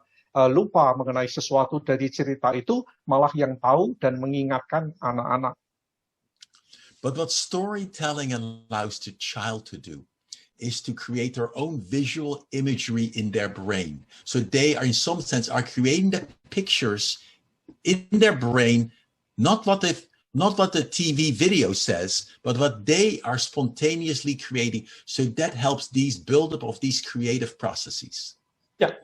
lupa mengenai sesuatu dari cerita itu, malah yang tahu dan mengingatkan anak-anak. But what storytelling allows the child to do is to create their own visual imagery in their brain. So they are, in some sense, are creating the pictures in their brain, not what the TV video says, but what they are spontaneously creating. So that helps these build-up of these creative processes. Ya,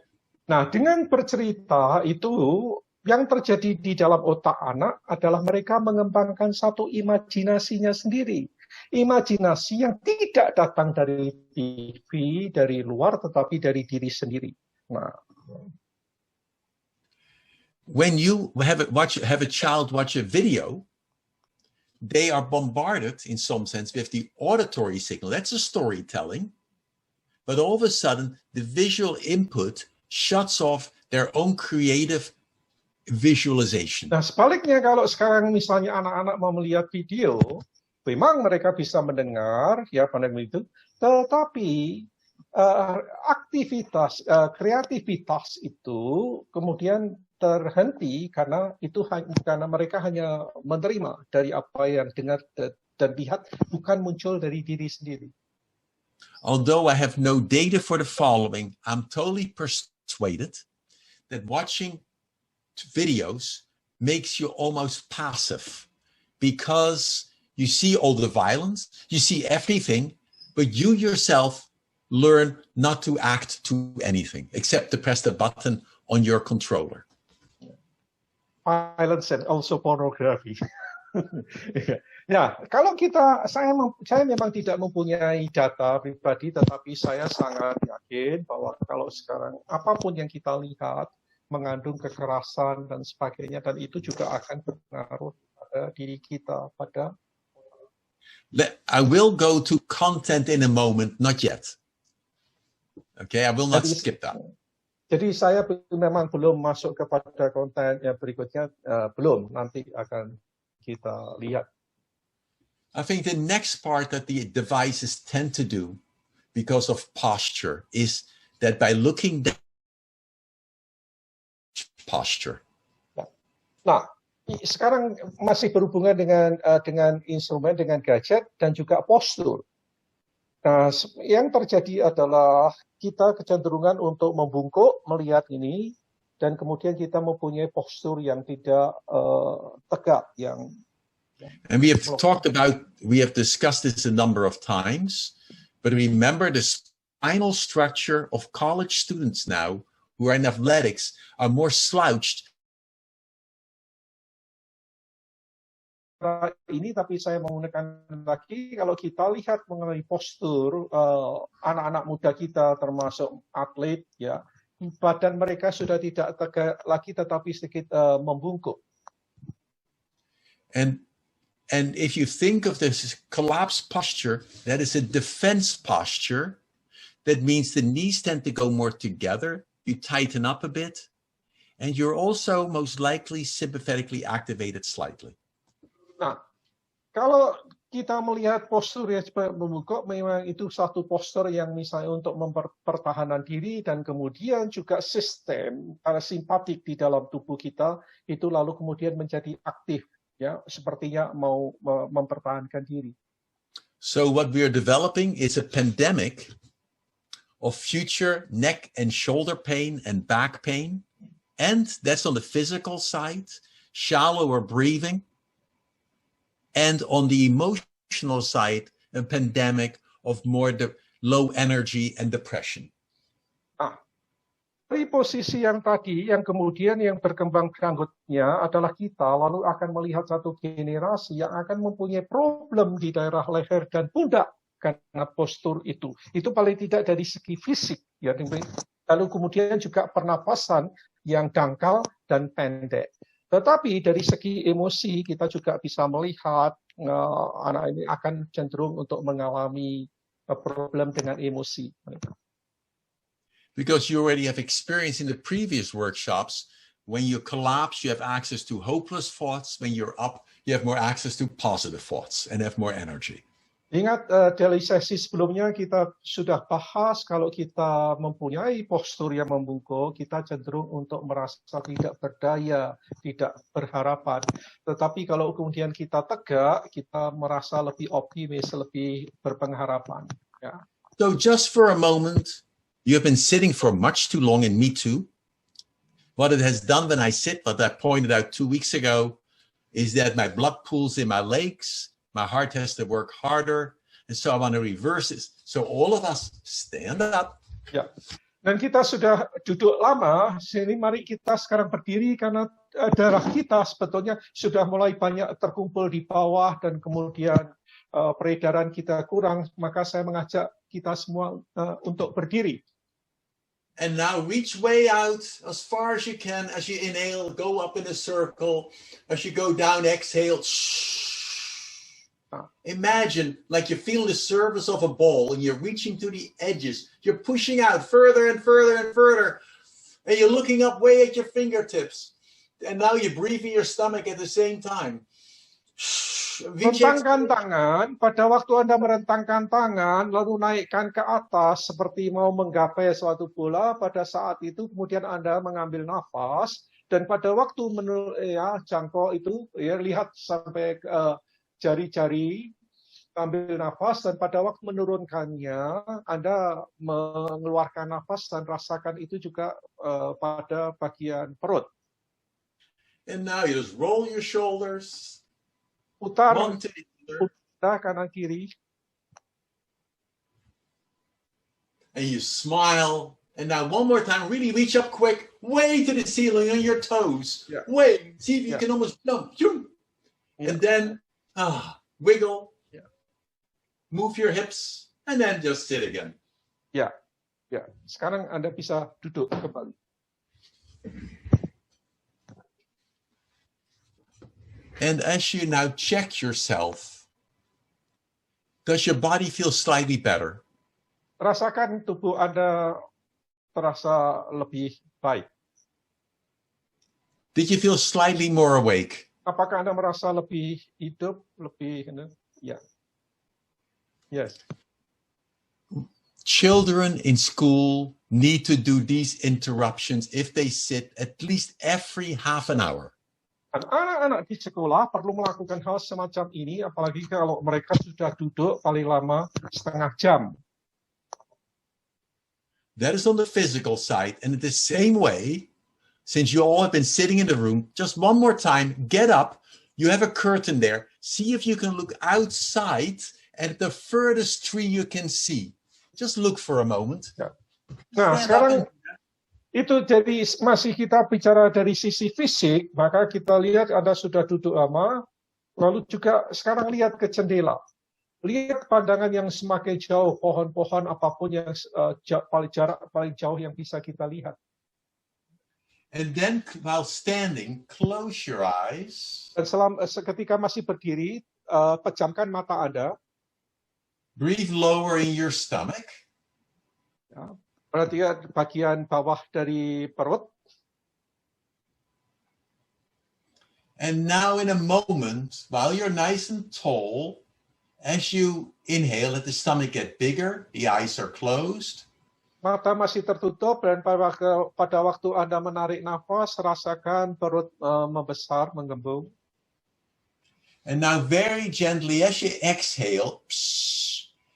nah dengan bercerita itu, yang terjadi di dalam otak anak adalah mereka mengembangkan satu imajinasinya sendiri. Imajinasi yang tidak datang dari TV, dari luar, tetapi dari diri sendiri. Nah, when you have a child watch a video, they are bombarded in some sense with the auditory signal. That's a storytelling. But all of a sudden, the visual input shuts off their own creative visualization. Nah, sebaliknya kalau sekarang misalnya anak-anak mau melihat video, memang mereka bisa mendengar, ya pandemi itu, tetapi aktivitas kreativitas itu kemudian terhenti karena mereka hanya menerima dari apa yang dengar dan lihat, bukan muncul dari diri sendiri. Although I have no data for the following, I'm totally persuaded that watching videos makes you almost passive, because you see all the violence, you see everything, but you yourself learn not to act to anything except to press the button on your controller. violence and also pornography. Ya, kalau saya memang tidak mempunyai data pribadi, tetapi saya sangat yakin bahwa kalau sekarang apapun yang kita lihat mengandung kekerasan dan sebagainya, dan itu juga akan berpengaruh pada diri kita, pada. I will go to content in a moment, not yet. Okay, I will not skip that. Jadi saya memang belum masuk kepada konten yang berikutnya, belum, nanti akan kita lihat. I think the next part that the devices tend to do because of posture is that by looking down posture. Nah, sekarang masih berhubungan dengan instrumen, dengan gadget dan juga postur. Nah, yang terjadi adalah kita kecenderungan untuk membungkuk melihat ini, dan kemudian kita mempunyai postur yang tidak tegak, yang. And we have discussed this a number of times, but remember the spinal structure of college students now who are in athletics are more slouched. Ini tapi saya mau menekan lagi, kalau kita lihat mengenai postur anak-anak muda kita termasuk atlet, ya, badan mereka sudah tidak tegak lagi tetapi sedikit membungkuk. And if you think of this collapsed posture, that is a defense posture. That means the knees tend to go more together. You tighten up a bit, and you're also most likely sympathetically activated slightly. Nah, kalau kita melihat postur yang membungkuk, memang itu satu postur yang misalnya untuk mempertahankan diri, dan kemudian juga sistem parasimpatik di dalam tubuh kita itu lalu kemudian menjadi aktif, ya, sepertinya mau mempertahankan diri. So what we are developing is a pandemic of future neck and shoulder pain and back pain, and that's on the physical side, shallower breathing. And on the emotional side, a pandemic of more low energy and depression. Dari posisi yang tadi, yang kemudian yang berkembang berikutnya adalah kita lalu akan melihat satu generasi yang akan mempunyai problem di daerah leher dan pundak karena postur itu. Itu paling tidak dari segi fisik, ya. Lalu kemudian juga pernapasan yang dangkal dan pendek. Tetapi dari segi emosi kita juga bisa melihat anak ini akan cenderung untuk mengalami problem dengan emosi. Because you already have experience in the previous workshops, when you collapse, you have access to hopeless thoughts. When you're up, you have more access to positive thoughts and have more energy. Ingat dari sesi sebelumnya kita sudah bahas kalau kita mempunyai postur yang membungkuk, kita cenderung untuk merasa tidak berdaya, tidak berharapan. Tetapi kalau kemudian kita tegak, kita merasa lebih optimis, lebih berpengharapan. Ya. So just for a moment, you have been sitting for much too long, and me too. What it has done when I sit, what I pointed out 2 weeks ago, is that my blood pools in my legs. My heart has to work harder, and so I want to reverse this. So all of us stand up. Ya. Dan kita sudah duduk lama, sini mari kita sekarang berdiri karena darah kita sebetulnya sudah mulai banyak terkumpul di bawah dan kemudian peredaran kita kurang, maka saya mengajak kita semua untuk berdiri. And now reach way out as far as you can. As you inhale, go up in a circle. As you go down, exhale. Imagine like you feel the surface of a ball and you're reaching to the edges. You're pushing out further and further and further. And you're looking up way at your fingertips. And now you're breathing your stomach at the same time. Rentangkan tangan, pada waktu Anda merentangkan tangan, lalu naikkan ke atas seperti mau menggapai suatu bola, pada saat itu kemudian Anda mengambil nafas, dan pada waktu jangkau itu, ya, lihat sampai jari-jari, ambil nafas, dan pada waktu menurunkannya, Anda mengeluarkan nafas dan rasakan itu juga pada bagian perut. And now you just roll your shoulders. Putar kanan kiri. And you smile And now one more time, really reach up quick, way to the ceiling on your toes. Yeah. Way, see if you Yeah. can almost jump. Jump. Yeah. And then wiggle. Yeah. Move your hips, and then just sit again. Ya, ya. Sekarang Anda bisa duduk kembali. And as you now check yourself, does your body feel slightly better? Rasakan tubuh Anda terasa lebih baik. Did you feel slightly more awake? Apakah Anda merasa lebih hidup, lebih ya. Yes. Children in school need to do these interruptions if they sit at least every half an hour. Dan anak-anak di sekolah perlu melakukan hal semacam ini, apalagi kalau mereka sudah duduk paling lama setengah jam. That is on the physical side. And in the same way, since you all have been sitting in the room, just one more time, get up. You have a curtain there. See if you can look outside at the furthest tree you can see. Just look for a moment. Ya. Nah, sekarang itu jadi masih kita bicara dari sisi fisik, maka kita lihat Anda sudah duduk lama, lalu juga sekarang lihat ke jendela. Lihat pandangan yang semakin jauh, pohon-pohon apapun yang jarak paling jauh yang bisa kita lihat. And then while standing, close your eyes. Dan ketika masih berdiri, pejamkan mata Anda. Breathe lower in your stomach. Ya, perhatikan bagian bawah dari perut. And now in a moment, while you're nice and tall, as you inhale, let the stomach get bigger, the eyes are closed. Mata masih tertutup dan pada waktu Anda menarik nafas, rasakan perut membesar, menggembung. And now very gently, as you exhale,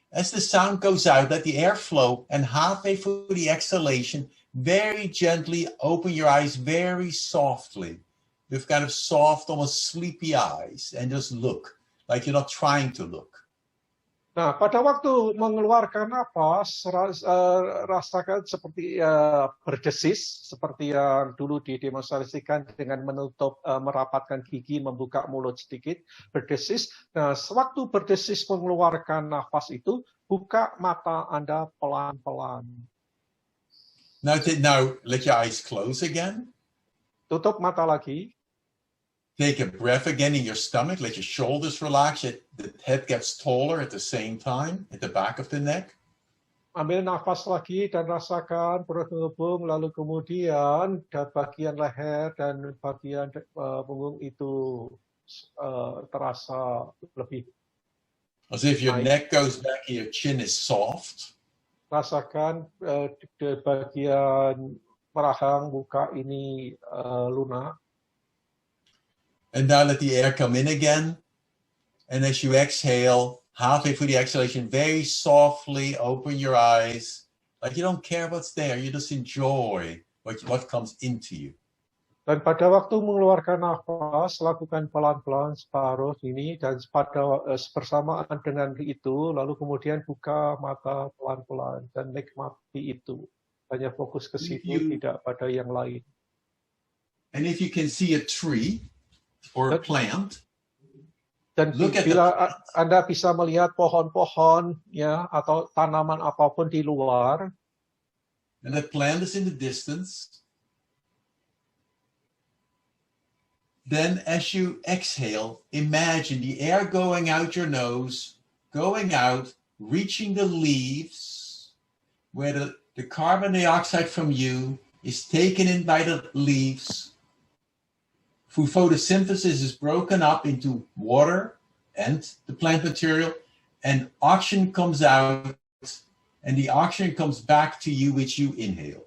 as the sound goes out, let the air flow, and halfway through the exhalation, very gently open your eyes very softly. With kind of soft, almost sleepy eyes, and just look, like you're not trying to look. Nah, pada waktu mengeluarkan napas, rasakan seperti berdesis, seperti yang dulu didemonstrasikan dengan menutup, merapatkan gigi, membuka mulut sedikit, berdesis. Nah, sewaktu berdesis mengeluarkan nafas itu, buka mata Anda pelan-pelan. Now let your eyes close again. Tutup mata lagi. Take a breath again in your stomach. Let your shoulders relax. The head gets taller at the same time at the back of the neck. Ambil nafas lagi dan rasakan perut menggembung, lalu kemudian bagian leher dan bagian punggung itu terasa lebih. As if your neck goes back and your chin is soft. Rasakan di bagian rahang muka ini lunak. And now let the air come in again. And as you exhale, halfway through the exhalation, very softly open your eyes. Like you don't care what's there. You just enjoy what comes into you. Dan pada waktu mengeluarkan nafas, lakukan pelan-pelan separuh ini. Dan bersamaan dengan itu, lalu kemudian buka mata pelan-pelan. Dan nikmati itu. Hanya fokus ke situ, tidak pada yang lain. And if you can see a tree, or a plant. Dan bila Anda bisa melihat pohon-pohon ya atau tanaman apapun di luar. And that plant is in the distance. Then as you exhale, imagine the air going out your nose, going out, reaching the leaves, where the carbon dioxide from you is taken in by the leaves. Through photosynthesis is broken up into water and the plant material, and oxygen comes out, and the oxygen comes back to you, which you inhale,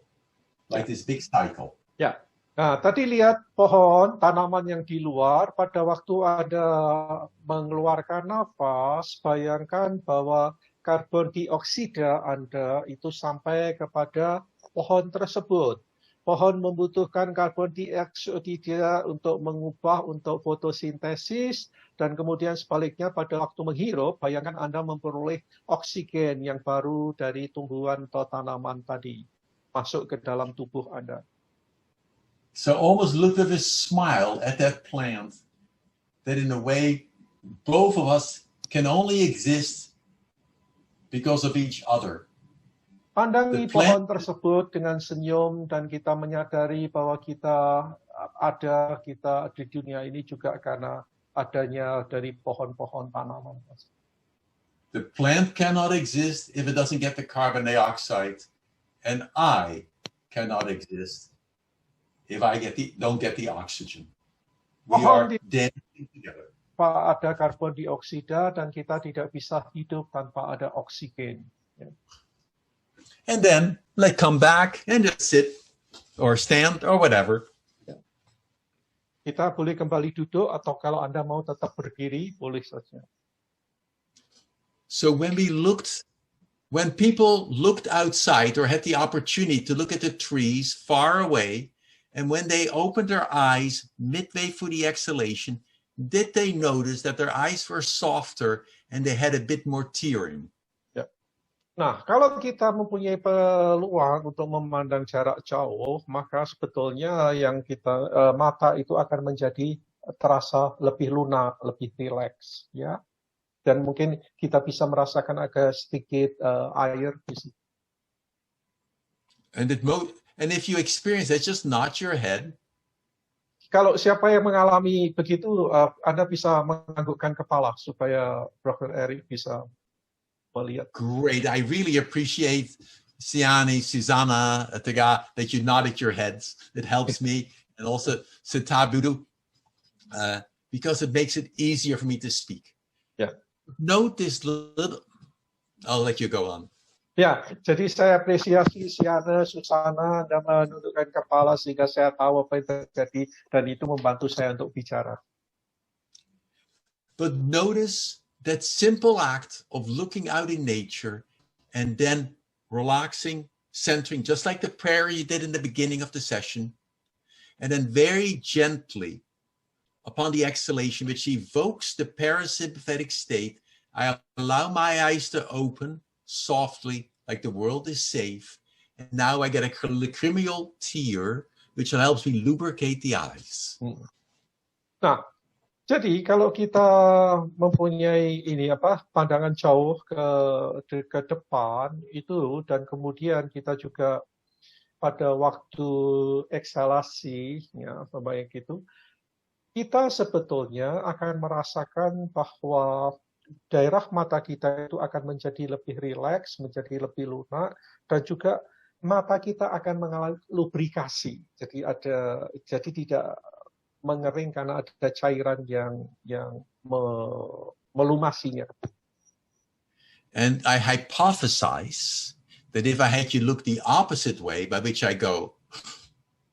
like this big cycle. Ya, nah tadi lihat pohon, tanaman yang di luar, pada waktu ada mengeluarkan nafas, bayangkan bahwa karbon dioksida Anda itu sampai kepada pohon tersebut. Pohon membutuhkan karbon dioksida untuk mengubah untuk fotosintesis, dan kemudian sebaliknya pada waktu menghirup, bayangkan Anda memperoleh oksigen yang baru dari tumbuhan atau tanaman tadi. masuk ke dalam tubuh Anda. So almost look with a smile at that plant, that in a way, both of us can only exist because of each other. Pandangi pohon tersebut dengan senyum dan kita menyadari bahwa kita di dunia ini juga karena adanya dari pohon-pohon tanaman. The plant cannot exist if it doesn't get the carbon dioxide, and I cannot exist if I don't get the oxygen. We are dancing together. Ada karbon dioksida dan kita tidak bisa hidup tanpa ada oksigen. And then, like, come back and just sit or stand or whatever. Kita boleh kembali duduk atau kalau Anda mau tetap berdiri, boleh saja. So when people looked outside or had the opportunity to look at the trees far away, and when they opened their eyes midway through the exhalation, did they notice that their eyes were softer and they had a bit more tearing? Nah, kalau kita mempunyai peluang untuk memandang jarak jauh, maka sebetulnya mata itu akan menjadi terasa lebih lunak, lebih rileks, ya. Dan mungkin kita bisa merasakan agak sedikit air di situ. And if you experience that, just nod your head. Kalau siapa yang mengalami begitu, Anda bisa menganggukkan kepala supaya Dr. Eric bisa melihat. Great. I really appreciate Siani, Susanna, Taga, that you nodded your heads. It helps me. And also Sitabudu, because it makes it easier for me to speak. Yeah. Note this little, I'll let you go on. Ya, jadi saya apresiasi Siana, Susana, Anda menundukkan kepala sehingga saya tahu apa yang terjadi dan itu membantu saya untuk bicara. But notice that simple act of looking out in nature and then relaxing, centering, just like the prayer you did in the beginning of the session, and then very gently, upon the exhalation, which evokes the parasympathetic state, I allow my eyes to open softly, like the world is safe, and now I get a lacrimal tear, which helps me lubricate the eyes. Nah, jadi kalau kita mempunyai pandangan jauh ke depan itu dan kemudian kita juga pada waktu eksalasi ya sebaik itu kita sebetulnya akan merasakan bahwa daerah mata kita itu akan menjadi lebih rileks, menjadi lebih lunak dan juga mata kita akan mengalami lubrikasi. Jadi tidak mengering karena ada cairan yang melumasinya. And I hypothesize that if I had you look the opposite way, by which I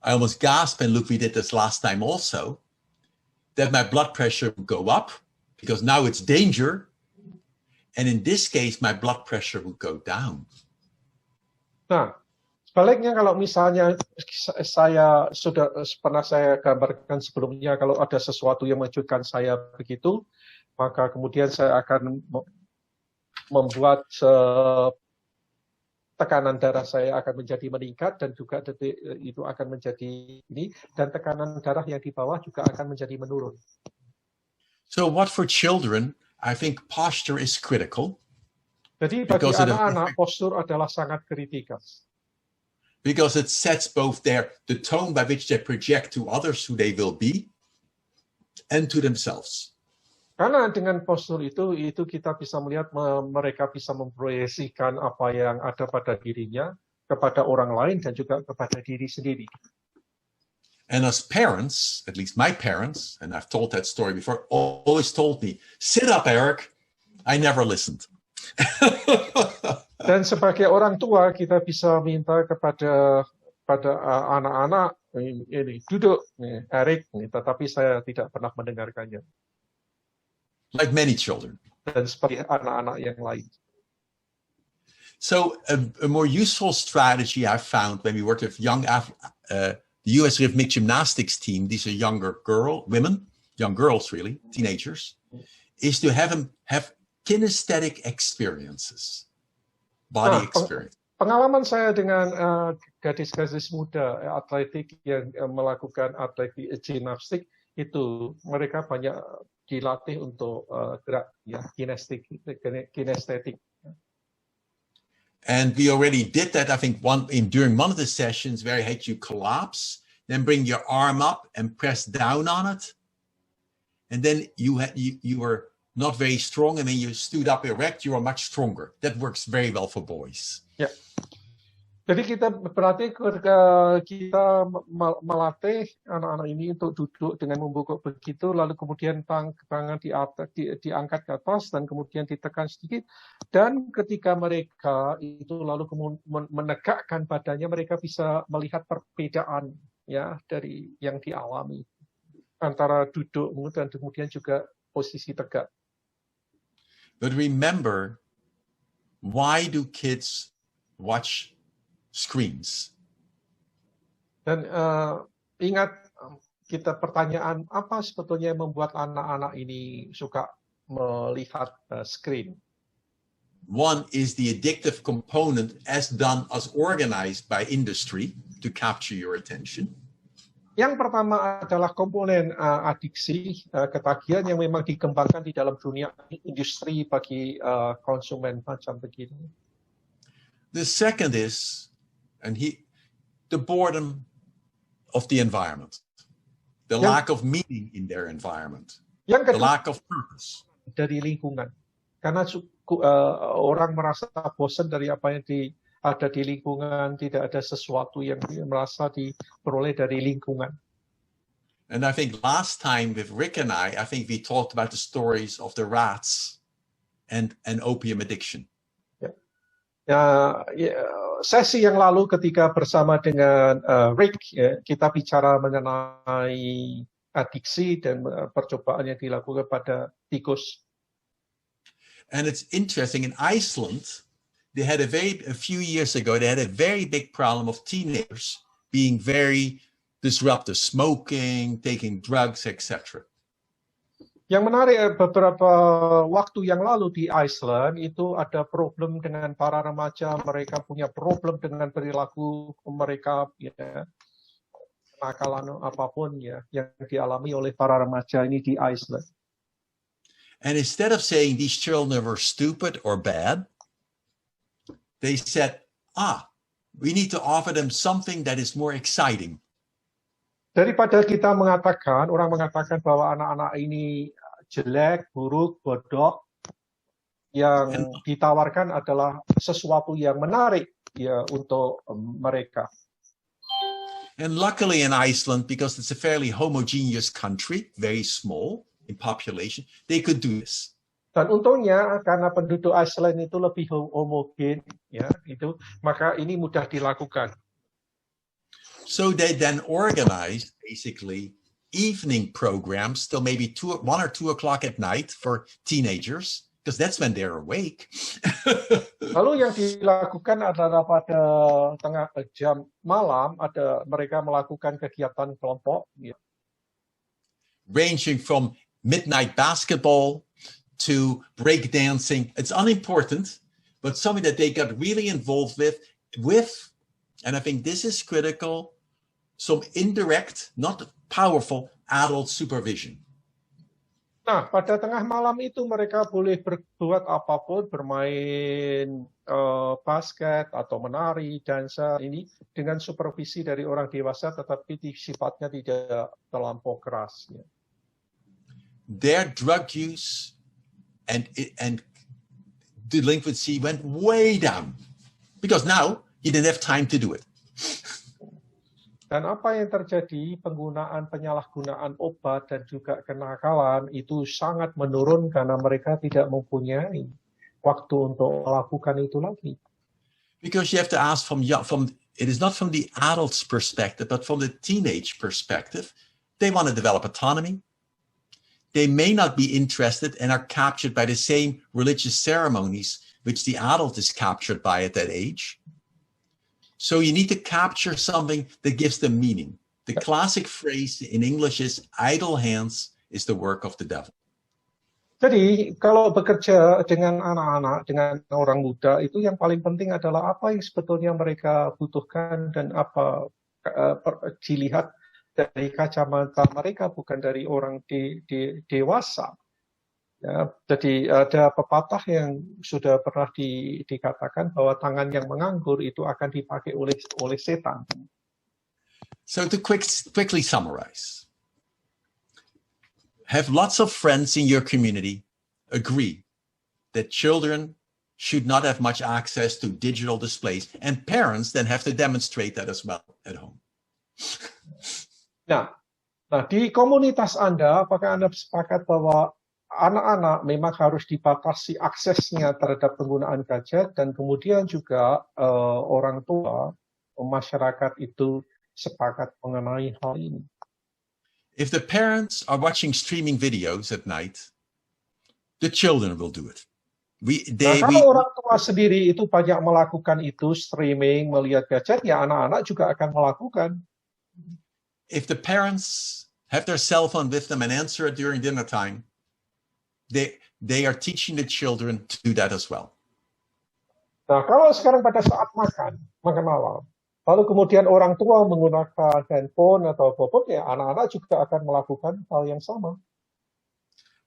almost gasp and look, we did this last time also, that my blood pressure would go up because now it's danger. And in this case, my blood pressure would go down. Nah, sebaliknya kalau misalnya pernah saya gambarkan sebelumnya kalau ada sesuatu yang mengejutkan saya begitu, maka kemudian saya akan membuat tekanan darah saya akan menjadi meningkat dan juga itu akan menjadi ini dan tekanan darah yang di bawah juga akan menjadi menurun. So what for children, I think posture is critical. Jadi bagi anak-anak postur adalah sangat kritikal. Because it sets both the tone by which they project to others who they will be and to themselves. Karena dengan postur itu kita bisa melihat mereka bisa memproyeksikan apa yang ada pada dirinya kepada orang lain dan juga kepada diri sendiri. And as parents, at least my parents, and I've told that story before, always told me, sit up, Eric. I never listened. Dan sebagai orang tua kita bisa minta kepada anak-anak ini duduk, Eric, tetapi saya tidak pernah mendengarkannya. Like many children. Dan seperti anak-anak yang lain. So a more useful strategy I found when we worked with the U.S. rhythmic gymnastics team, these are young girls really, teenagers, is to have them have kinesthetic experiences, body experience. Pengalaman saya dengan gadis-gadis muda atletik yang melakukan atletik gimnastik itu mereka banyak dilatih untuk gerak ya kinestetik. And we already did that, I think, during one of the sessions where I had you collapse, then bring your arm up and press down on it. And then you were not very strong, and then you stood up erect, you were much stronger. That works very well for boys. Ya. Jadi kita berarti kita melatih anak-anak ini untuk duduk dengan membungkuk begitu, lalu kemudian tangan diangkat ke atas dan kemudian ditekan sedikit, dan ketika mereka itu lalu menegakkan badannya, mereka bisa melihat perbedaan ya dari yang dialami antara duduk dan kemudian juga posisi tegak. But remember, why do kids watch screens? Dan ingat kita pertanyaan apa sebetulnya yang membuat anak-anak ini suka melihat screen? One is the addictive component as organized by industry to capture your attention. Yang pertama adalah komponen adiksi, ketagihan yang memang dikembangkan di dalam dunia industri bagi konsumen macam begini. The second is, the boredom of the environment, the lack of meaning in their environment, the lack of purpose. Dari lingkungan, karena orang merasa bosan dari apa yang ada di lingkungan, tidak ada sesuatu yang merasa diperoleh dari lingkungan. And I think last time with Rick and I think we talked about the stories of the rats and opium addiction. Sesi yang lalu ketika bersama dengan Rick, kita bicara mengenai adiksi dan percobaan yang dilakukan pada tikus. And it's interesting, in Iceland, they had a few years ago, they had a very big problem of teenagers being very disruptive, smoking, taking drugs, etc. Yang menarik, beberapa waktu yang lalu di Iceland itu ada problem dengan para remaja, mereka punya problem dengan perilaku mereka, ya, kenakalan apapun ya yang dialami oleh para remaja ini di Iceland. And instead of saying these children were stupid or bad, they said, we need to offer them something that is more exciting. Daripada kita orang mengatakan bahwa anak-anak ini jelek, buruk, bodoh, yang ditawarkan adalah sesuatu yang menarik ya untuk mereka. And luckily in Iceland, because it's a fairly homogeneous country, very small in population, they could do this. Dan untungnya karena penduduk Iceland itu lebih homogen, ya, itu, maka ini mudah dilakukan. So they then organized basically evening programs till maybe 1 or 2 o'clock at night for teenagers, because that's when they're awake. Lalu yang dilakukan adalah pada tengah jam malam mereka melakukan kegiatan kelompok, ya. Ranging from midnight basketball to break dancing. It's unimportant, but something that they got really involved with, and I think this is critical, some indirect, not powerful, adult supervision. Nah, pada tengah malam itu mereka boleh berbuat apapun, bermain basket atau menari, dansa, ini dengan supervisi dari orang dewasa, tetapi sifatnya tidak terlampau keras. Ya. Their drug use and delinquency went way down because now he didn't have time to do it. Dan apa yang terjadi, penyalahgunaan obat dan juga kenakalan itu sangat menurun karena mereka tidak mempunyai waktu untuk melakukan itu lagi. Because you have to ask it is not from the adult's perspective, but from the teenage perspective. They want to develop autonomy. They may not be interested and are captured by the same religious ceremonies which the adult is captured by at that age. So you need to capture something that gives them meaning. The classic phrase in English is idle hands is the work of the devil. Jadi kalau bekerja dengan anak-anak, dengan orang muda, itu yang paling penting adalah apa yang sebetulnya mereka butuhkan dan apa dilihat dari kacamata mereka, bukan dari orang dewasa. Ya, jadi ada pepatah yang sudah pernah dikatakan bahwa tangan yang menganggur itu akan dipakai oleh setan. So to quickly summarize, have lots of friends in your community agree that children should not have much access to digital displays, and parents then have to demonstrate that as well at home. Nah, di komunitas Anda, apakah Anda sepakat bahwa anak-anak memang harus dibatasi aksesnya terhadap penggunaan gadget, dan kemudian juga orang tua, masyarakat itu sepakat mengenai hal ini? If the parents are watching streaming videos at night, the children will do it. Kalau orang tua sendiri itu banyak melakukan itu, streaming, melihat gadget, ya anak-anak juga akan melakukan. If the parents have their cell phone with them and answer it during dinner time, they are teaching the children to do that as well. Nah, kalau sekarang pada saat makan malam, lalu kemudian orang tua menggunakan handphone atau apapun, ya anak-anak juga akan melakukan hal yang sama.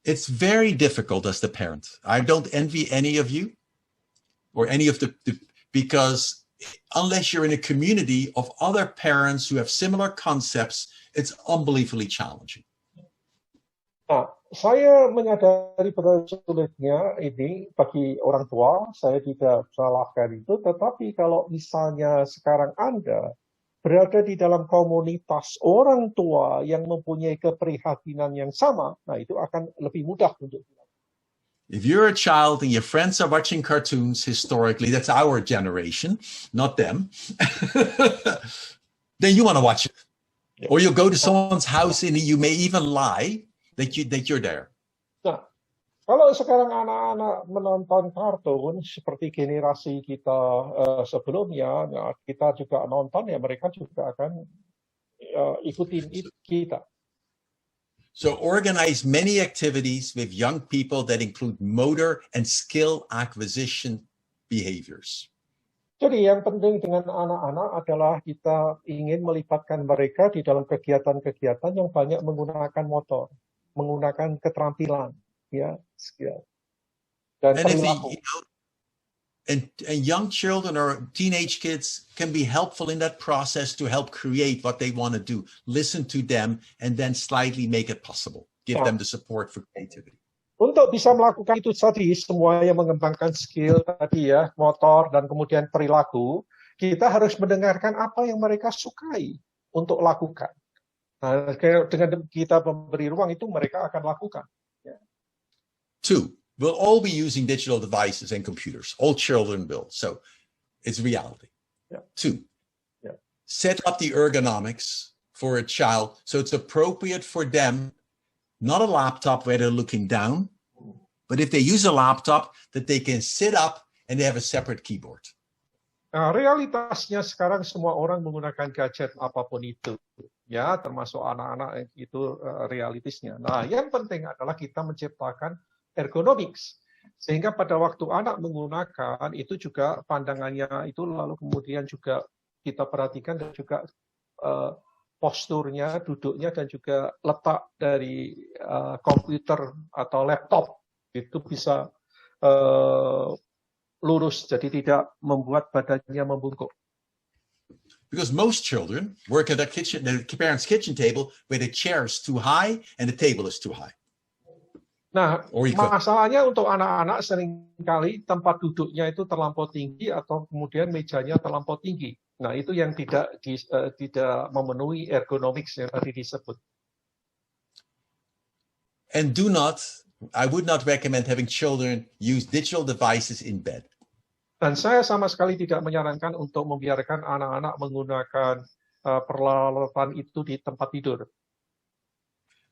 It's very difficult as the parent. I don't envy any of you or any of because unless you're in a community of other parents who have similar concepts, it's unbelievably challenging. Nah, saya menyadari betapa sulitnya ini bagi orang tua, saya tidak salahkan itu, tetapi kalau misalnya sekarang Anda berada di dalam komunitas orang tua yang mempunyai keprihatinan yang sama, nah itu akan lebih mudah untuk kita. If you're a child and your friends are watching cartoons historically, that's our generation, not them, then you want to watch it. Yeah. Or you go to someone's house and you may even lie that you're there. Nah, kalau sekarang anak-anak menonton kartun seperti generasi kita sebelumnya, nah, kita juga nonton, ya mereka juga akan ikutin kita. So organize many activities with young people that include motor and skill acquisition behaviors. Jadi yang penting dengan anak-anak adalah kita ingin melibatkan mereka di dalam kegiatan-kegiatan yang banyak menggunakan motor, menggunakan keterampilan, ya, skill. Dan perilaku. And young children or teenage kids can be helpful in that process to help create what they want to do. Listen to them and then slightly make it possible. Give them the support for creativity. Untuk bisa melakukan itu tadi, semua yang mengembangkan skill tadi ya, motor dan kemudian perilaku, kita harus mendengarkan apa yang mereka sukai untuk lakukan. Nah, dengan kita memberi ruang itu mereka akan lakukan. Ya. 2. We'll all be using digital devices and computers. All children will. So it's reality. Yeah. 2. Yeah. Set up the ergonomics for a child so it's appropriate for them, not a laptop where they're looking down, but if they use a laptop, that they can sit up and they have a separate keyboard. Nah, realitasnya sekarang semua orang menggunakan gadget apapun itu. Ya, termasuk anak-anak itu realitasnya. Nah, yang penting adalah kita menciptakan ergonomics, sehingga pada waktu anak menggunakan itu juga pandangannya itu, lalu kemudian juga kita perhatikan dan juga posturnya, duduknya, dan juga letak dari komputer atau laptop itu bisa lurus, jadi tidak membuat badannya membungkuk. Because most children work at the parents' kitchen table where the chair is too high and the table is too high. Nah, masalahnya untuk anak-anak seringkali tempat duduknya itu terlampau tinggi atau kemudian mejanya terlampau tinggi. Nah, itu yang tidak memenuhi ergonomics yang tadi disebut. And I would not recommend having children use digital devices in bed. Dan saya sama sekali tidak menyarankan untuk membiarkan anak-anak menggunakan peralatan itu di tempat tidur.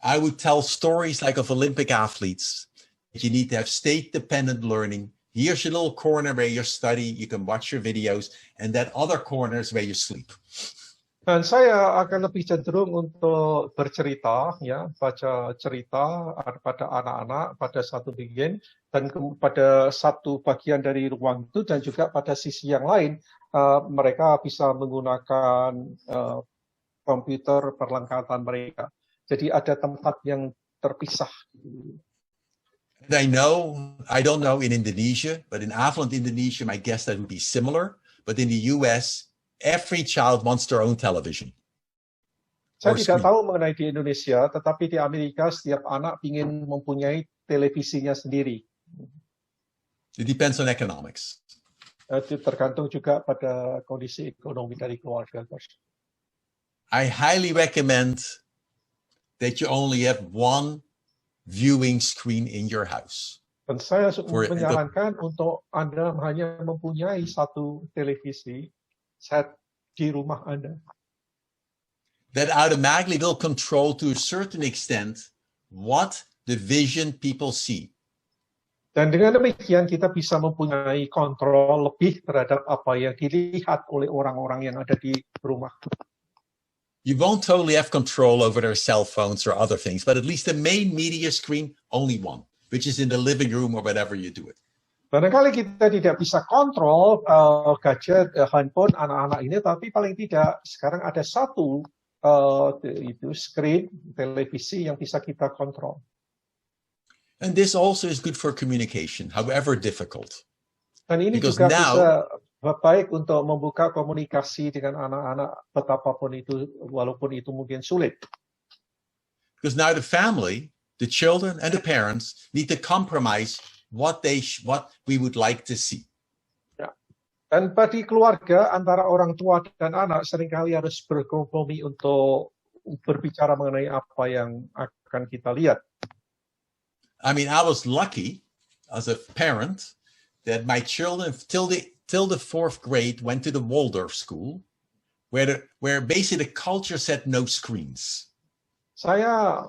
I would tell stories like of Olympic athletes. You need to have state-dependent learning. Here's your little corner where you study, you can watch your videos, and that other corner is where you sleep. Dan saya akan lebih cenderung untuk bercerita, ya, baca cerita pada anak-anak pada satu bagian dan pada satu bagian dari ruang itu, dan juga pada sisi yang lain mereka bisa menggunakan komputer perlengkapan mereka. Jadi ada tempat yang terpisah. And I don't know in Indonesia, but in affluent Indonesia, my guess that would be similar. But in the US, every child wants their own television. Saya tidak tahu mengenai di Indonesia, tetapi di Amerika setiap anak ingin mempunyai televisinya sendiri. It depends on economics. Itu tergantung juga pada kondisi ekonomi dari keluarga. I highly recommend that you only have one viewing screen in your house. Dan saya menyarankan untuk Anda hanya mempunyai satu televisi set di rumah Anda. That automatically will control to a certain extent what the vision people see. Dan dengan demikian kita bisa mempunyai kontrol lebih terhadap apa yang dilihat oleh orang-orang yang ada di rumah. You won't totally have control over their cell phones or other things, but at least the main media screen, only one, which is in the living room or whatever you do it. Barangkali kita tidak bisa kontrol gadget, handphone anak-anak ini, tapi paling tidak sekarang ada satu itu screen televisi yang bisa kita kontrol. And this also is good for communication, however difficult. Dan ini Because juga now, bisa baik untuk membuka komunikasi dengan anak-anak betapapun itu, walaupun itu mungkin sulit. Because now the family, the children and the parents need to compromise what we would like to see. Ya. Dan bagi keluarga antara orang tua dan anak seringkali harus berkompromi untuk berbicara mengenai apa yang akan kita lihat. I mean, I was lucky as a parent that my children till the 4th grade went to the Waldorf school, where basically the culture said no screens. Saya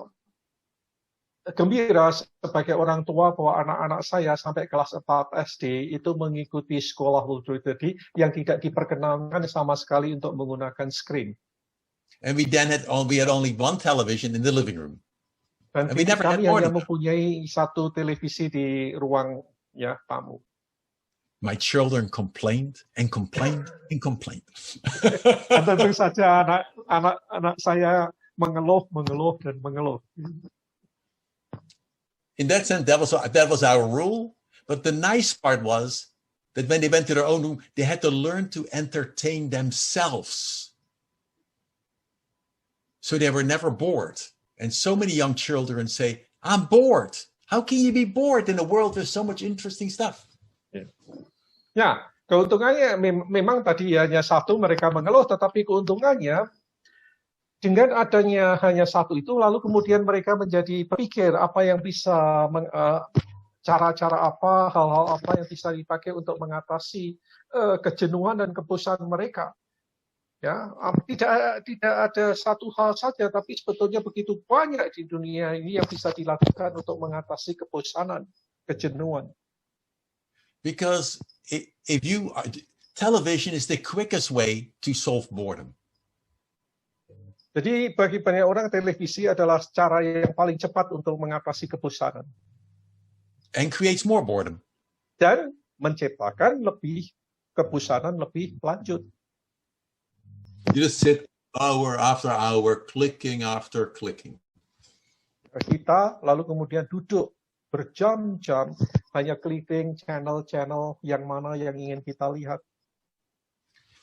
gembira sebagai orang tua bahwa anak-anak saya sampai kelas 4 SD itu mengikuti sekolah Waldorf tadi yang tidak diperkenankan sama sekali untuk menggunakan screen. And we had only one television in the living room. Dan kami hanya mempunyai satu televisi di ruang tamu. My children complained and complained and complained. Dan tentu saja anak saya mengeluh dan mengeluh. In that sense, that was our rule. But the nice part was that when they went to their own room, they had to learn to entertain themselves. So they were never bored. And so many young children say, I'm bored. How can you be bored in a world with so much interesting stuff? Ya, keuntungannya memang tadi hanya satu, mereka mengeluh, tetapi keuntungannya dengan adanya hanya satu itu, lalu kemudian mereka menjadi berpikir apa yang bisa, cara-cara apa, hal-hal apa yang bisa dipakai untuk mengatasi kejenuhan dan kebosanan mereka. Ya, tidak ada satu hal saja, tapi sebetulnya begitu banyak di dunia ini yang bisa dilakukan untuk mengatasi kebosanan, kejenuhan. Because television is the quickest way to solve boredom. Jadi bagi banyak orang televisi adalah cara yang paling cepat untuk mengatasi kebosanan. And creates more boredom. Dan menciptakan kebosanan lebih lanjut. You just sit hour after hour, clicking after clicking. Kita lalu kemudian duduk berjam-jam hanya clicking channel-channel yang mana yang ingin kita lihat.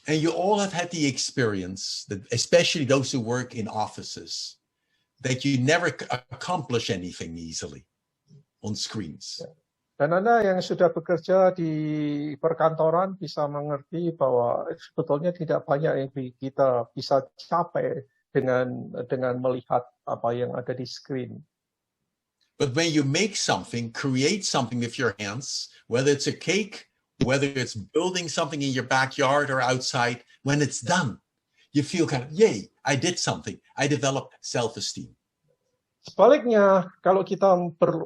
And you all have had the experience, that especially those who work in offices, that you never accomplish anything easily on screens. Dan Anda yang sudah bekerja di perkantoran bisa mengerti bahwa sebetulnya tidak banyak yang kita bisa capai dengan melihat apa yang ada di screen. But when you make something, create something with your hands, whether it's a cake, whether it's building something in your backyard or outside, when it's done, you feel kind of, yay, I did something. I developed self-esteem. Sebaliknya, kalau kita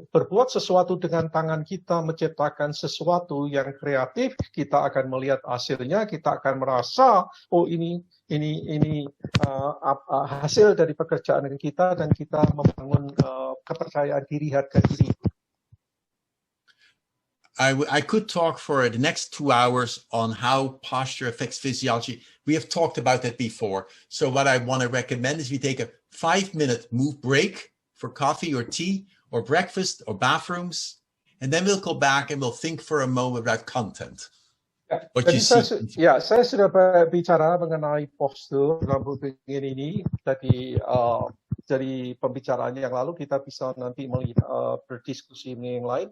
berbuat sesuatu dengan tangan kita, menciptakan sesuatu yang kreatif, kita akan melihat hasilnya, kita akan merasa, oh ini hasil dari pekerjaan kita, dan kita membangun kepercayaan diri, harga diri. I could talk for the next 2 hours on how posture affects physiology. We have talked about that before. So what I want to recommend is we take a 5-minute move break for coffee or tea or breakfast or bathrooms. And then we'll go back and we'll think for a moment about content. What Jadi you see. saya sudah bicara mengenai postur dalam buku ini. Dari pembicaraan yang lalu kita bisa nanti berdiskusi yang lain.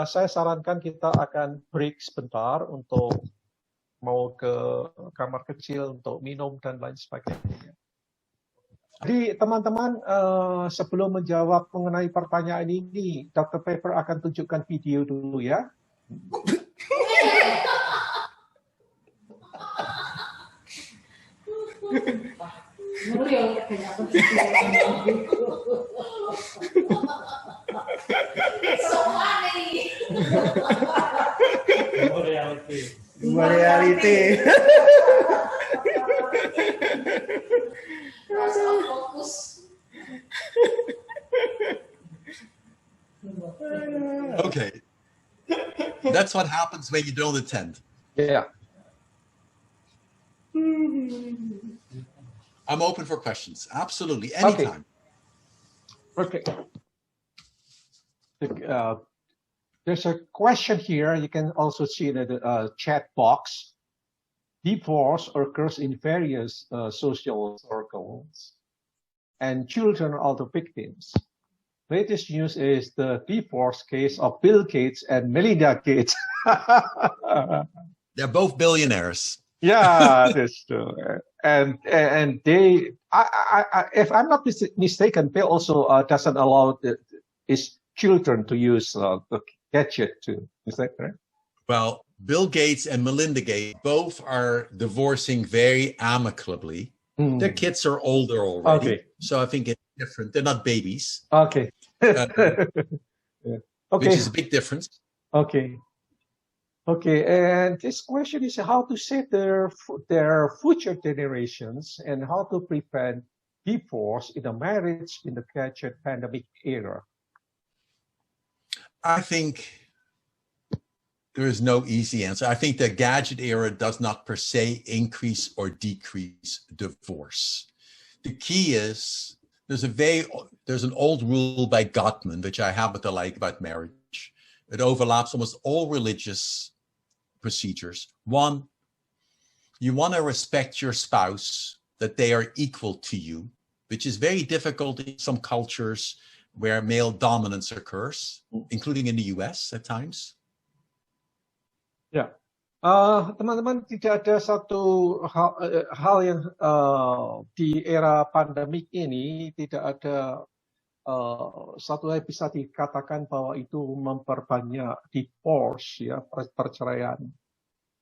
Saya sarankan kita akan break sebentar untuk mau ke kamar kecil untuk minum dan lain sebagainya. Jadi teman-teman, sebelum menjawab mengenai pertanyaan ini, Dr. Pepper akan tunjukkan video dulu ya. Reality. Okay. That's what happens when you don't attend. Yeah. I'm open for questions. Absolutely. Anytime. Okay. There's a question here. You can also see in the chat box. Divorce occurs in various social circles, and children are the victims. Latest news is the divorce case of Bill Gates and Melinda Gates. They're both billionaires. Yeah, that's true. And they, if I'm not mistaken, Bill also doesn't allow his children to use the gadget too. Is that correct? Well, Bill Gates and Melinda Gates both are divorcing very amicably. Their kids are older already, okay. So I think it's different. They're not babies. Okay. Yeah. Okay. Which is a big difference. Okay. Okay, and this question is how to save their future generations and how to prevent divorce in a marriage in the gadget pandemic era. I think there is no easy answer. I think the gadget era does not per se increase or decrease divorce. The key is there's an old rule by Gottman, which I happen to like, about marriage. It overlaps almost all religious procedures. One, you want to respect your spouse, that they are equal to you, which is very difficult in some cultures where male dominance occurs, including in the US at times. Ya, teman-teman, tidak ada satu hal yang di era pandemik ini tidak ada satu yang bisa dikatakan bahwa itu memperbanyak divorce, ya, perceraian.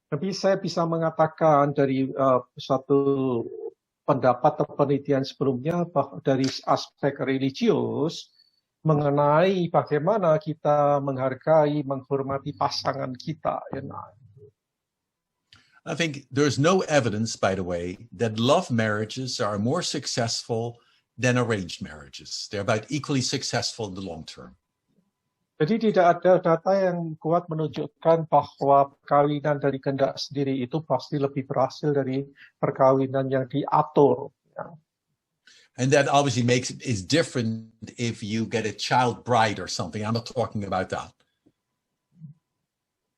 Tapi saya bisa mengatakan dari satu pendapat atau penelitian sebelumnya dari aspek religius mengenai bagaimana kita menghargai, menghormati pasangan kita. I think there's no evidence, by the way, that love marriages are more successful than arranged marriages. They're about equally successful in the long term. Jadi tidak ada data yang kuat menunjukkan bahwa perkawinan dari kehendak sendiri itu pasti lebih berhasil dari perkawinan yang diatur. And that obviously makes it is different if you get a child bride or something. I'm not talking about that.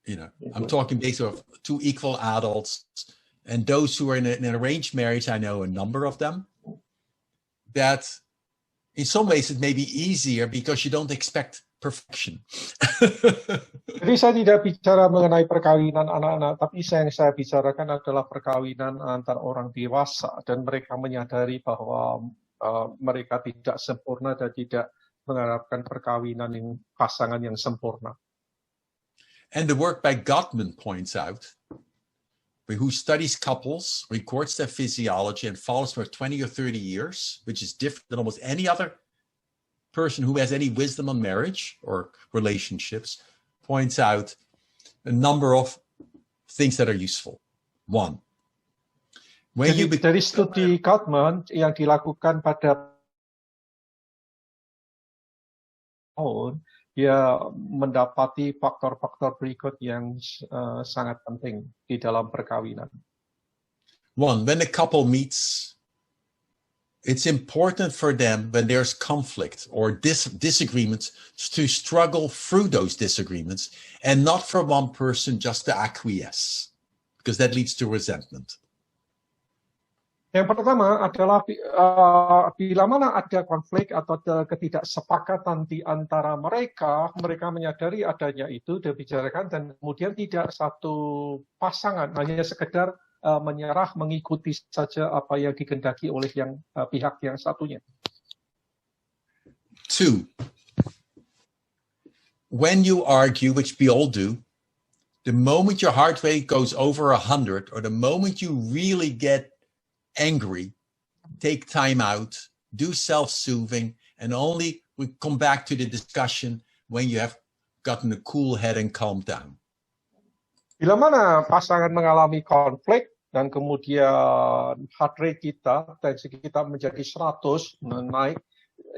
You know, I'm talking basically of two equal adults, and those who are in an arranged marriage, I know a number of them, that in some ways it may be easier because you don't expect perfection. Jadi saya tidak bicara mengenai perkawinan anak-anak, tapi yang saya bicarakan adalah perkawinan antar orang dewasa, dan mereka menyadari bahwa mereka tidak sempurna dan tidak mengharapkan perkawinan yang pasangan yang sempurna. And the work by Gottman points out, who studies couples, records their physiology, and follows for 20 or 30 years, which is different than almost any other person who has any wisdom on marriage or relationships points out a number of things that are useful. One, when Jadi dari studi Gottman yang dilakukan pada tahun, dia mendapati faktor-faktor berikut yang sangat penting di dalam perkawinan. One, when a couple meets, it's important for them when there's conflict or disagreements to struggle through those disagreements and not for one person just to acquiesce, because that leads to resentment. Yang pertama adalah bila mana ada konflik atau ketidaksepakatan di antara mereka menyadari adanya itu, dibicarakan, dan kemudian tidak satu pasangan hanya sekedar menyerah mengikuti saja apa yang dikehendaki oleh pihak yang satunya. Two, when you argue, which we all do, the moment your heart rate goes over 100, or the moment you really get angry, take time out, do self-soothing, and only we come back to the discussion when you have gotten a cool head and calmed down. Bila mana pasangan mengalami konflik dan kemudian heart rate kita, tensi kita menjadi 100 naik,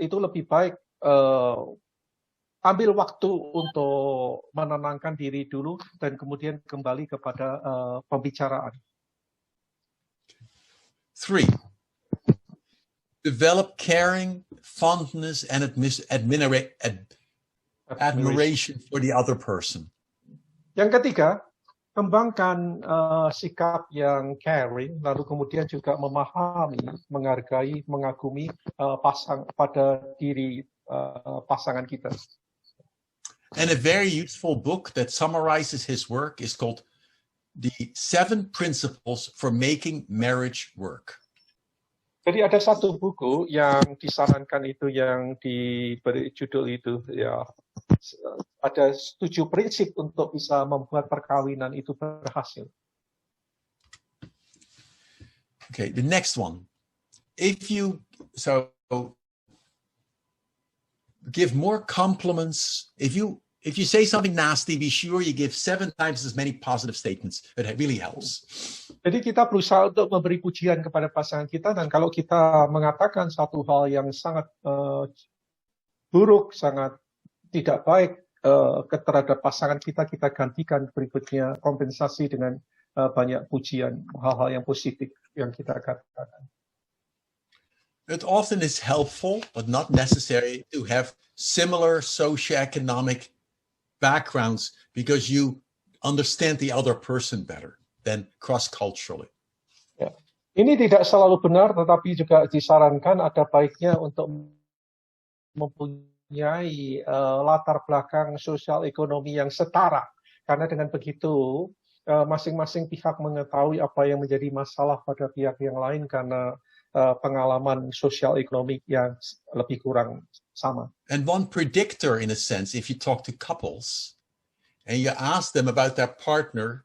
itu lebih baik ambil waktu untuk menenangkan diri dulu dan kemudian kembali kepada pembicaraan. 3, develop caring, fondness, and admiration for the other person. Yang ketiga, kembangkan sikap yang caring, lalu kemudian juga memahami, menghargai, mengagumi pada diri pasangan kita. And a very useful book that summarizes his work is called The 7 Principles for Making Marriage Work. Jadi ada satu buku yang disarankan itu yang diberi judul itu, ya, ada 7 prinsip untuk bisa membuat perkawinan itu berhasil. Okay, the next one. Give more compliments. If you say something nasty, be sure you give 7 times as many positive statements. It really helps. Jadi kita berusaha untuk memberi pujian kepada pasangan kita, dan kalau kita mengatakan satu hal yang sangat buruk, sangat tidak baik terhadap pasangan kita, kita gantikan berikutnya kompensasi dengan banyak pujian, hal-hal yang positif yang kita katakan. It often is helpful, but not necessary, to have similar socioeconomic backgrounds because you understand the other person better than cross-culturally. Ya. Ini tidak selalu benar, tetapi juga disarankan ada baiknya untuk mempunyai latar belakang sosial ekonomi yang setara. Karena dengan begitu, masing-masing pihak mengetahui apa yang menjadi masalah pada pihak yang lain karena pengalaman sosial ekonomi yang lebih kurang sama. And one predictor, in a sense, if you talk to couples and you ask them about their partner,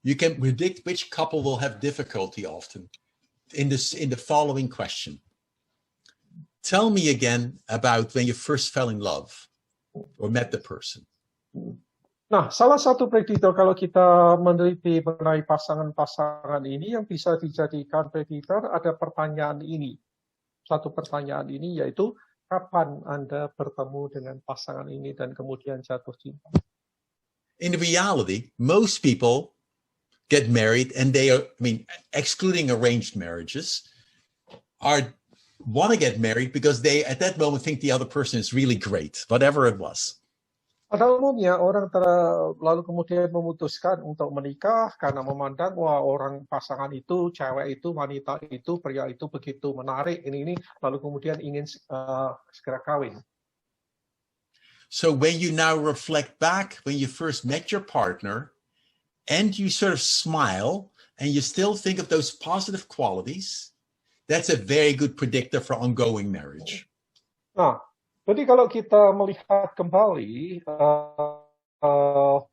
you can predict which couple will have difficulty often in the following question. Tell me again about when you first fell in love or met the person. Nah, salah satu prediktor kalau kita meneliti mengenai pasangan-pasangan ini yang bisa dijadikan prediktor, ada pertanyaan ini. Satu pertanyaan ini yaitu, kapan Anda bertemu dengan pasangan ini dan kemudian jatuh cinta? In reality, most people get married and they are, excluding arranged marriages, want to get married because they at that moment think the other person is really great, whatever it was. Pada umumnya orang lalu kemudian memutuskan untuk menikah karena memandang wah orang pasangan itu, cewek itu, wanita itu, pria itu begitu menarik ini lalu kemudian ingin segera kawin. So when you now reflect back when you first met your partner and you sort of smile and you still think of those positive qualities, that's a very good predictor for ongoing marriage. Nah, jadi kalau kita melihat kembali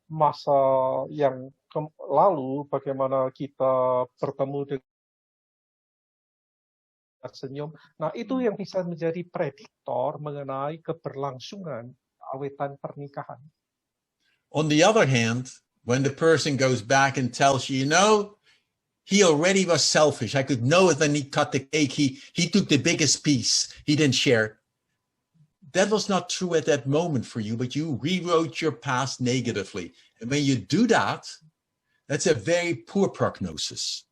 masa yang lalu, bagaimana kita bertemu dengan senyum. Nah, itu yang bisa menjadi prediktor mengenai keberlangsungan awetan pernikahan. On the other hand, when the person goes back and tells you, he already was selfish. I could know it when he cut the cake. He took the biggest piece. He didn't share it. That was not true at that moment for you, but you rewrote your past negatively. And when you do that, that's a very poor prognosis.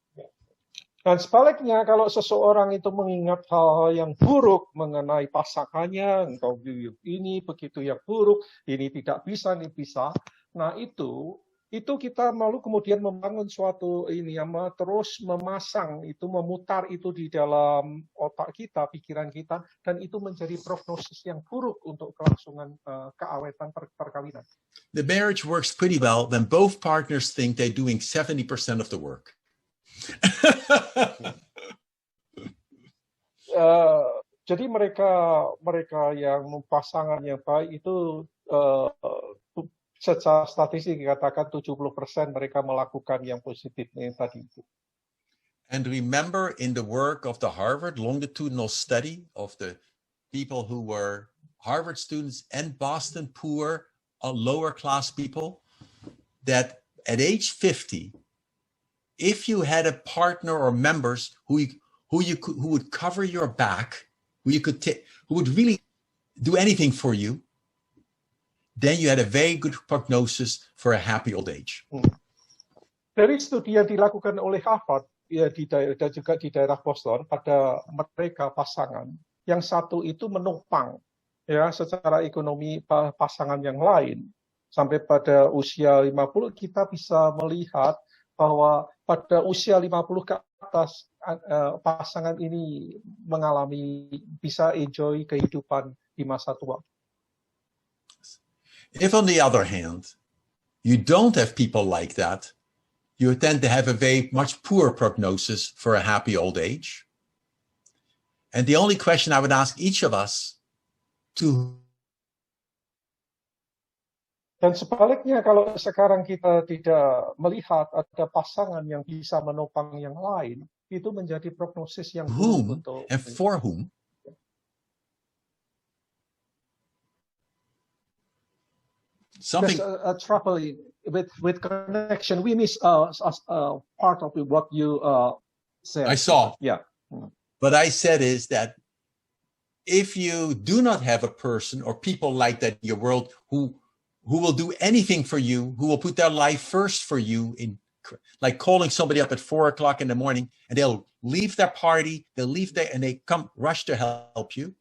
Dan sebaliknya, kalau seseorang itu mengingat hal-hal yang buruk mengenai pasangannya, engkau ini begitu yang buruk, ini tidak bisa, ini bisa. Nah itu kita lalu kemudian membangun suatu terus memasang itu, memutar itu di dalam otak kita, pikiran kita, dan itu menjadi prognosis yang buruk untuk kelangsungan keawetan perkawinan. The marriage works pretty well when both partners think they're doing 70% of the work. Jadi mereka yang pasangan yang baik itu secara statistik dikatakan 70% mereka melakukan yang positif tadi itu. And remember, in the work of the Harvard longitudinal study of the people who were Harvard students and Boston poor, lower class people, that at age 50, if you had a partner or members who would cover your back, who would really do anything for you, then you had a very good prognosis for a happy old age. Dari studi yang dilakukan oleh Harvard dan juga di daerah Boston pada mereka pasangan, yang satu itu menopang secara ekonomi pasangan yang lain. Sampai pada usia 50 kita bisa melihat bahwa pada usia 50 ke atas pasangan ini bisa enjoy kehidupan di masa tua. If on the other hand, you don't have people like that, you tend to have a very much poorer prognosis for a happy old age. And the only question I would ask each of us Dan sebaliknya, kalau sekarang kita tidak melihat ada pasangan yang bisa menopang yang lain, itu menjadi prognosis yang whom and for whom something trouble with connection. We miss part of what you said. I saw. Yeah. What I said is that if you do not have a person or people like that in your world who will do anything for you, who will put their life first for you, in like calling somebody up at 4 o'clock in the morning, and they'll leave their party, and they come rush to help you.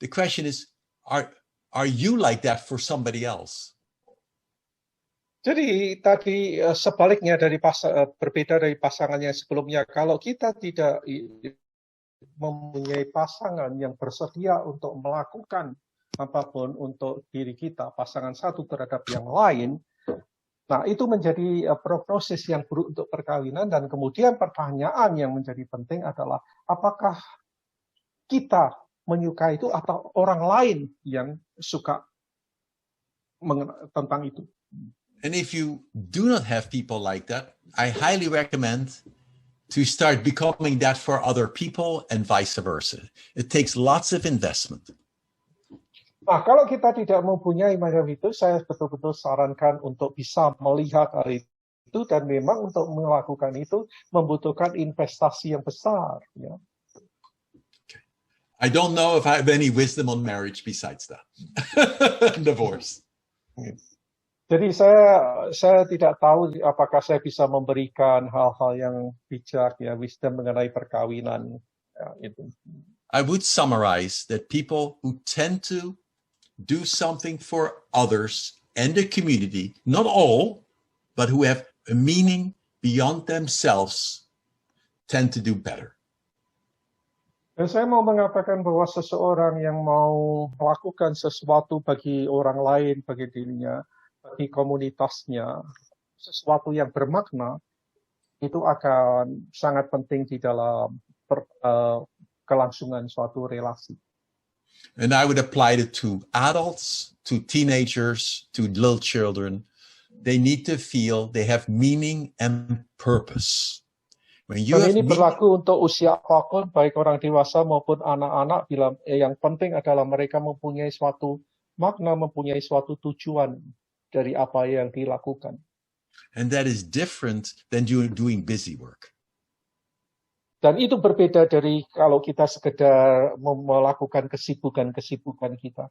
The question is, are you like that for somebody else? Jadi tadi sebaliknya berbeda dari pasangannya sebelumnya. Kalau kita tidak mempunyai pasangan yang bersedia untuk melakukan apapun untuk diri kita, pasangan satu terhadap yang lain, nah itu menjadi prognosis yang buruk untuk perkawinan. Dan kemudian pertanyaan yang menjadi penting adalah apakah kita menyukai itu atau orang lain yang suka tentang itu. And if you do not have people like that, I highly recommend to start becoming that for other people and vice versa. It takes lots of investment. Nah, kalau kita tidak mempunyai macam itu, saya betul-betul sarankan untuk bisa melihat hal itu, dan memang untuk melakukan itu membutuhkan investasi yang besar. Ya. Okay. I don't know if I have any wisdom on marriage besides that. Divorce. Jadi saya tidak tahu apakah saya bisa memberikan hal-hal yang bijak, wisdom mengenai perkawinan. Ya, itu. I would summarize that people who tend to do something for others and the community, not all, but who have a meaning beyond themselves, tend to do better. Dan saya mau mengatakan bahwa seseorang yang mau melakukan sesuatu bagi orang lain, bagi dirinya, bagi komunitasnya, sesuatu yang bermakna, itu akan sangat penting di dalam kelangsungan suatu relasi. And I would apply it to adults, to teenagers, to little children. They need to feel they have meaning and purpose. When you Dan have ini berlaku untuk usia apapun, baik orang dewasa maupun anak-anak, bila yang penting adalah mereka mempunyai suatu makna, mempunyai suatu tujuan dari apa yang dilakukan. and that is different than doing busy work. Dan itu berbeda dari kalau kita sekedar melakukan kesibukan-kesibukan kita.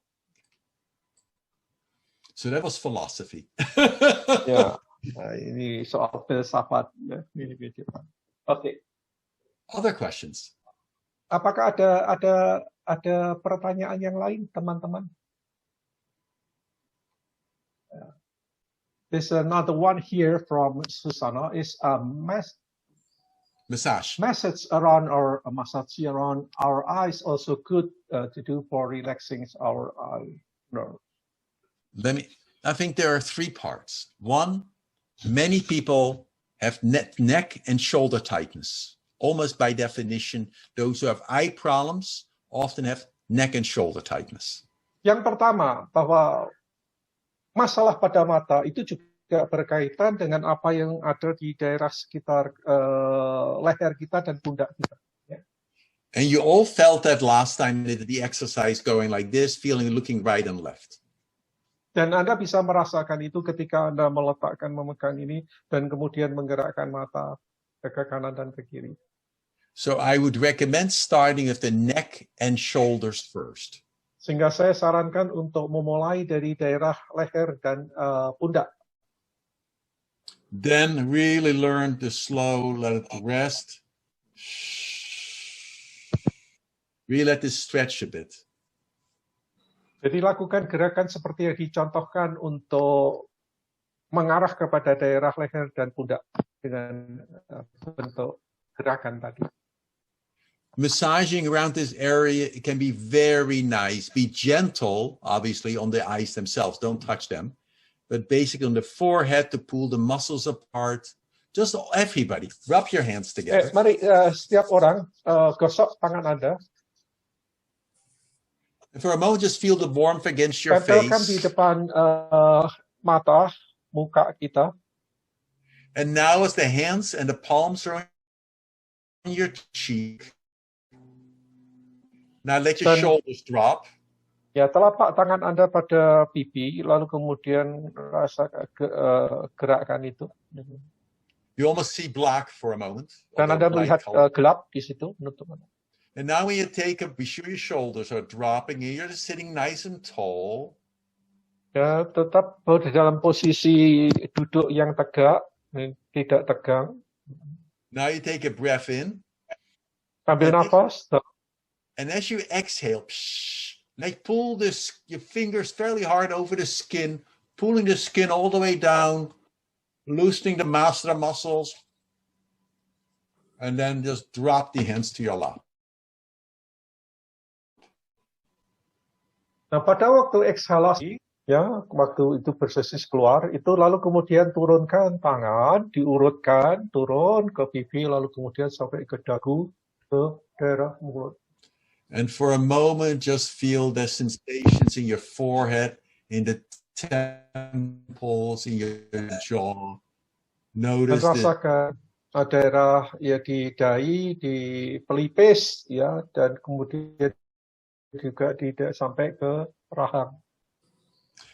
So that was philosophy. Ya, nah, ini soal filsafat. Ya. Oke. Other questions? Apakah ada pertanyaan yang lain, teman-teman? There's another one here from Susana. Is a Massage. massage around our massage around our eyes also good to do for relaxing our eye nerve? I think there are three parts. One, many people have neck and shoulder tightness. Almost by definition, those who have eye problems often have neck and shoulder tightness. Yang pertama, bahwa masalah pada mata itu juga berkaitan dengan apa yang ada di daerah sekitar leher kita dan pundak kita. Ya. And you all felt that last time they did the exercise, going like this, looking right and left. Dan Anda bisa merasakan itu ketika Anda memegang ini, dan kemudian menggerakkan mata ke kanan dan ke kiri. So I would recommend starting with the neck and shoulders first. Sehingga saya sarankan untuk memulai dari daerah leher dan pundak. Then really learn to slow, let it rest. Really let it stretch a bit. Jadi lakukan gerakan seperti yang dicontohkan untuk mengarah kepada daerah leher dan pundak dengan bentuk gerakan tadi. Massaging around this area, it can be very nice. Be gentle, obviously, on the eyes themselves. Don't touch them. But basically on the forehead to pull the muscles apart. Just everybody, rub your hands together. Mari setiap orang gosok tangan Anda. And for a moment, just feel the warmth against your Tempelkan di face. depan mata, muka kita. And now as the hands and the palms are on your cheek, now let your shoulders drop. Ya, telapak tangan Anda pada pipi, lalu kemudian gerakkan itu. You almost see black for a moment. Dan Anda melihat gelap di situ. And now when you take be sure your shoulders are dropping and you're just sitting nice and tall. Ya, tetap berada dalam posisi duduk yang tegak, tidak tegang. Now you take a breath in. Ambil nafas. And as you exhale, like pull your fingers fairly hard over the skin, pulling the skin all the way down, loosening the masseter muscles, and then just drop the hands to your lap. Nah, pada waktu ekshalasi, ya, waktu itu bersesis keluar, itu lalu kemudian turunkan tangan, diurutkan, turun ke pipi, lalu kemudian sampai ke dagu, ke daerah mulut. And for a moment, just feel the sensations in your forehead, in the temples, in your jaw. Notice dan rasakan daerah ya di dahi, di pelipis, ya, dan kemudian juga tidak sampai ke rahang.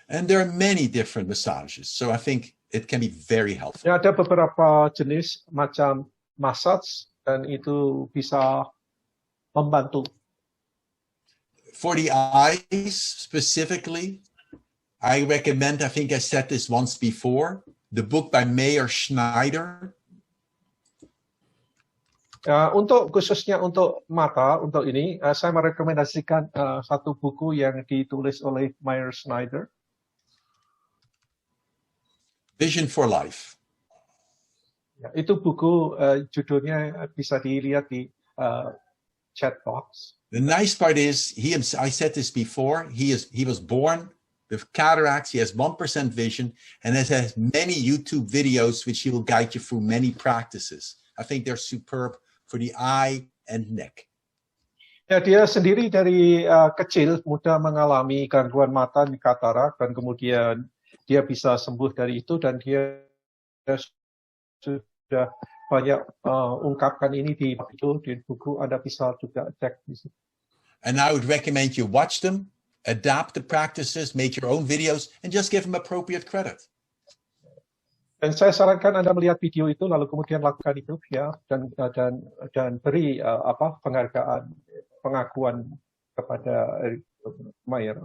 And there are many different massages, so I think it can be very helpful. Ya, ada beberapa jenis macam massage dan itu bisa membantu. For the eyes specifically, I recommend, I think I said this once before, the book by Meyer Schneider. Khususnya untuk mata, untuk ini, saya merekomendasikan satu buku yang ditulis oleh Meyer Schneider. Vision for Life. Ya, itu buku judulnya bisa dilihat di chat box. The nice part is, I said this before, he was born with cataracts, he has 1% vision, and has many YouTube videos which he will guide you through many practices. I think they're superb for the eye and neck. Ya, dia sendiri dari kecil mudah mengalami gangguan mata di katarak, dan kemudian dia bisa sembuh dari itu, dan dia sudah banyak ungkapkan ini di buku Anda bisa juga cek di situ. And I would recommend you watch them, adapt the practices, make your own videos, and just give them appropriate credit. Dan saya sarankan Anda melihat video itu, lalu kemudian lakukan itu, ya, dan beri penghargaan, pengakuan kepada Mayer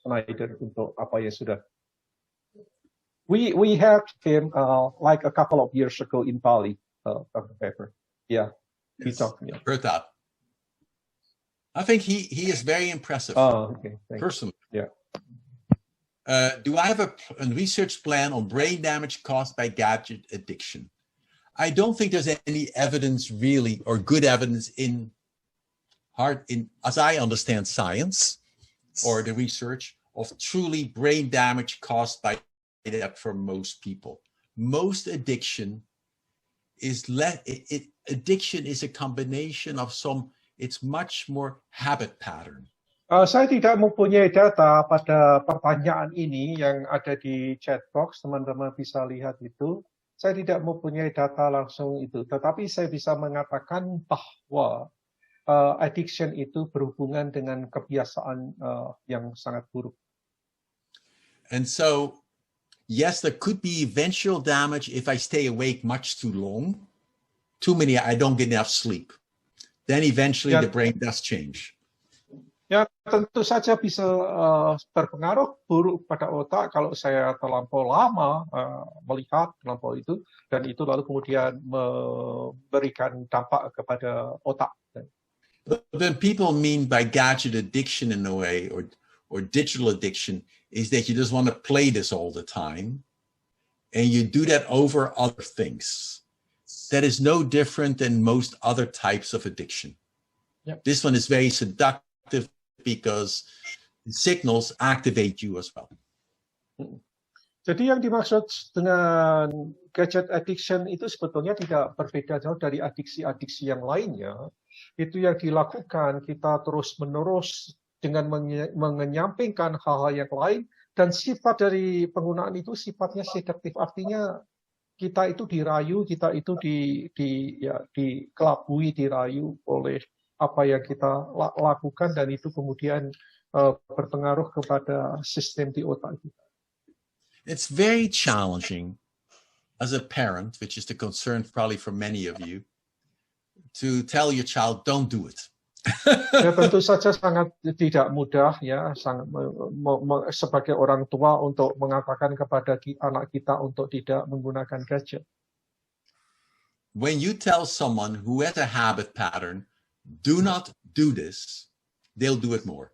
Schneider untuk apa yang sudah. We had him like a couple of years ago in Bali, Dr. Pepper. Yeah, he talked. Yeah. Perhadap. I think he is very impressive. Oh, okay. Personally. Yeah. Do I have a research plan on brain damage caused by gadget addiction? I don't think there's any evidence really, or good evidence as I understand science or the research, of truly brain damage caused by that for most people. Most addiction is addiction is a combination of it's much more habit pattern. Saya tidak mempunyai data pada pertanyaan ini yang ada di chat box, teman-teman bisa lihat itu. Saya tidak mempunyai data langsung itu, tetapi saya bisa mengatakan bahwa addiction itu berhubungan dengan kebiasaan yang sangat buruk. And so, yes, there could be eventual damage if I stay awake much too long. I don't get enough sleep. Then eventually the brain does change. Ya, tentu saja bisa berpengaruh buruk pada otak kalau saya terlampau lama melihat terlampau itu, dan itu lalu kemudian memberikan dampak kepada otak. But then people mean by gadget addiction in a way, or digital addiction, is that you just want to play this all the time, and you do that over other things. That is no different than most other types of addiction. Yep. This one is very seductive because the signals activate you as well. Jadi yang dimaksud dengan gadget addiction itu sebetulnya tidak berbeda jauh dari adiksi-adiksi yang lainnya. Itu yang dilakukan kita terus-menerus dengan menyampingkan hal-hal yang lain, dan sifat dari penggunaan itu sifatnya seduktif, artinya kita itu dirayu, kita itu dikelabui, dirayu oleh apa yang kita lakukan, dan itu kemudian berpengaruh kepada sistem di otak kita. It's very challenging as a parent, which is the concern probably for many of you, to tell your child, don't do it. Ya, tentu saja sangat tidak mudah ya, sebagai orang tua untuk mengatakan kepada anak kita untuk tidak menggunakan gadget. When you tell someone who has a habit pattern, do not do this, they'll do it more.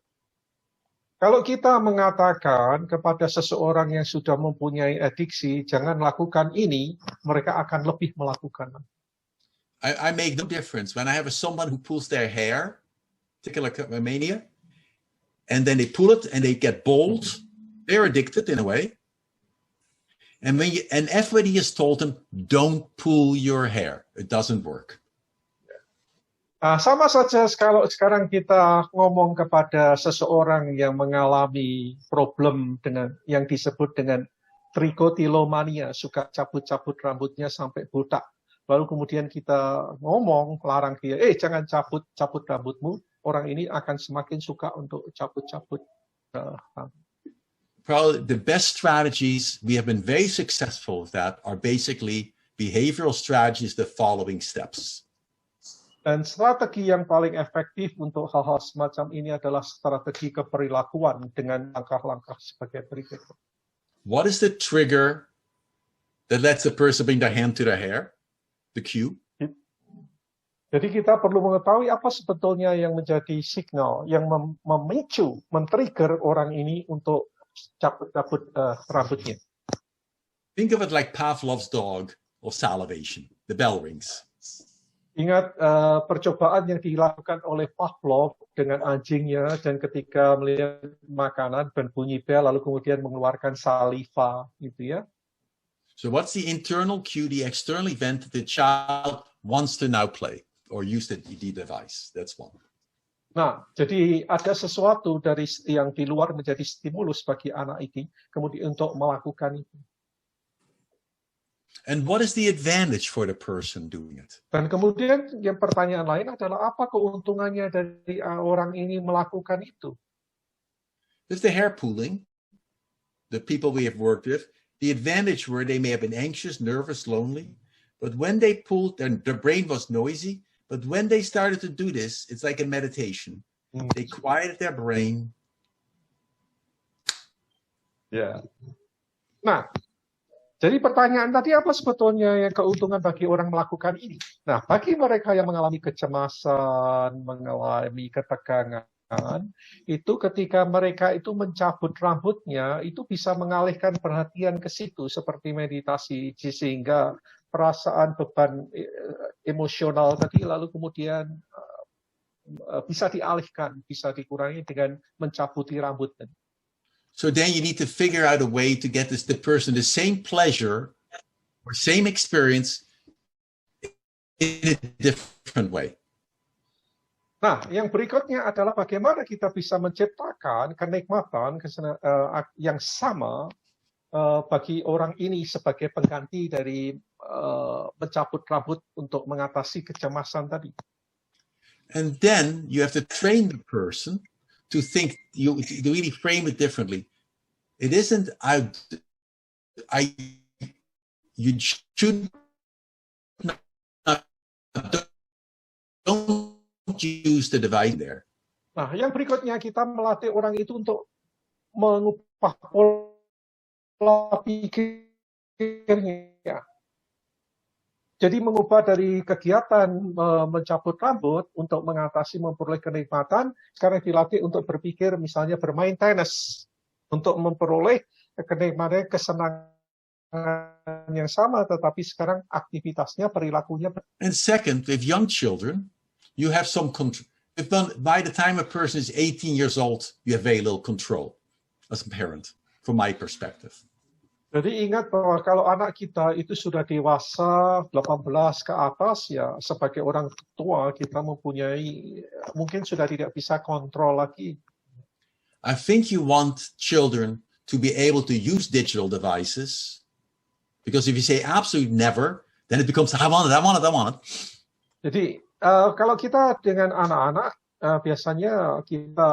Kalau kita mengatakan kepada seseorang yang sudah mempunyai adiksi, jangan lakukan ini, mereka akan lebih melakukan. I make no difference when I have someone who pulls their hair, particular mania, and then they pull it and they get bald. They're addicted in a way. And everybody has told them, don't pull your hair. It doesn't work. Sama saja kalau sekarang kita ngomong kepada seseorang yang mengalami problem dengan yang disebut dengan trichotillomania, suka cabut-cabut rambutnya sampai botak. Lalu kemudian kita ngomong, larang dia, jangan cabut rambutmu. Orang ini akan semakin suka untuk cabut-cabut. Probably the best strategies, we have been very successful with that, are basically behavioral strategies, the following steps. Dan strategi yang paling efektif untuk hal-hal semacam ini adalah strategi keperilakuan dengan langkah-langkah sebagai berikut. What is the trigger that lets a person bring their hand to their hair? The cue. Jadi kita perlu mengetahui apa sebetulnya yang menjadi signal yang memicu, men-trigger orang ini untuk cabut-cabut rambutnya. Think of it like Pavlov's dog or salivation. The bell rings. Ingat percobaan yang dilakukan oleh Pavlov dengan anjingnya, dan ketika melihat makanan berbunyi bel lalu kemudian mengeluarkan saliva, gitu ya. So what's the internal cue, the external event that the child wants to now play or use the device? That's one. Nah, jadi ada sesuatu dari yang di luar menjadi stimulus bagi anak ini, kemudian untuk melakukan itu. And what is the advantage for the person doing it? Dan kemudian yang pertanyaan lain adalah apa keuntungannya dari orang ini melakukan itu? If the hair pulling, the people we have worked with, the advantage were they may have been anxious, nervous, lonely, but when they pulled, their brain was noisy, but when they started to do this, it's like a meditation. They quieted their brain. Ya. Nah, jadi pertanyaan tadi apa sebetulnya yang keuntungan bagi orang melakukan ini? Nah, bagi mereka yang mengalami kecemasan, mengalami ketegangan, itu ketika mereka itu mencabut rambutnya, itu bisa mengalihkan perhatian ke situ seperti meditasi, sehingga perasaan beban emosional tadi lalu kemudian bisa dialihkan, bisa dikurangi dengan mencabuti rambut. So then you need to figure out a way to get the person the same pleasure or same experience in a different way. Nah, yang berikutnya adalah bagaimana kita bisa menciptakan kenikmatan yang sama bagi orang ini sebagai pengganti dari mencabut rambut untuk mengatasi kecemasan tadi. And then you have to train the person to think, you really frame it differently. It isn't, you should not, don't use the device there. Nah, yang berikutnya kita melatih orang itu untuk mengubah pola pikirnya. Jadi mengubah dari kegiatan mencabut rambut untuk mengatasi memperoleh kenikmatan, sekarang dilatih untuk berpikir misalnya bermain tenis untuk memperoleh kenikmatan, kesenangan yang sama, tetapi sekarang aktivitasnya, perilakunya. And second, with young children, you have some control. By the time a person is 18 years old, you have very little control as a parent, from my perspective. Jadi ingat bahwa kalau anak kita itu sudah dewasa, 18 ke atas, ya sebagai orang tua kita mungkin sudah tidak bisa kontrol lagi. I think you want children to be able to use digital devices, because if you say absolutely never, then it becomes, I want it. Jadi kalau kita dengan anak-anak, biasanya kita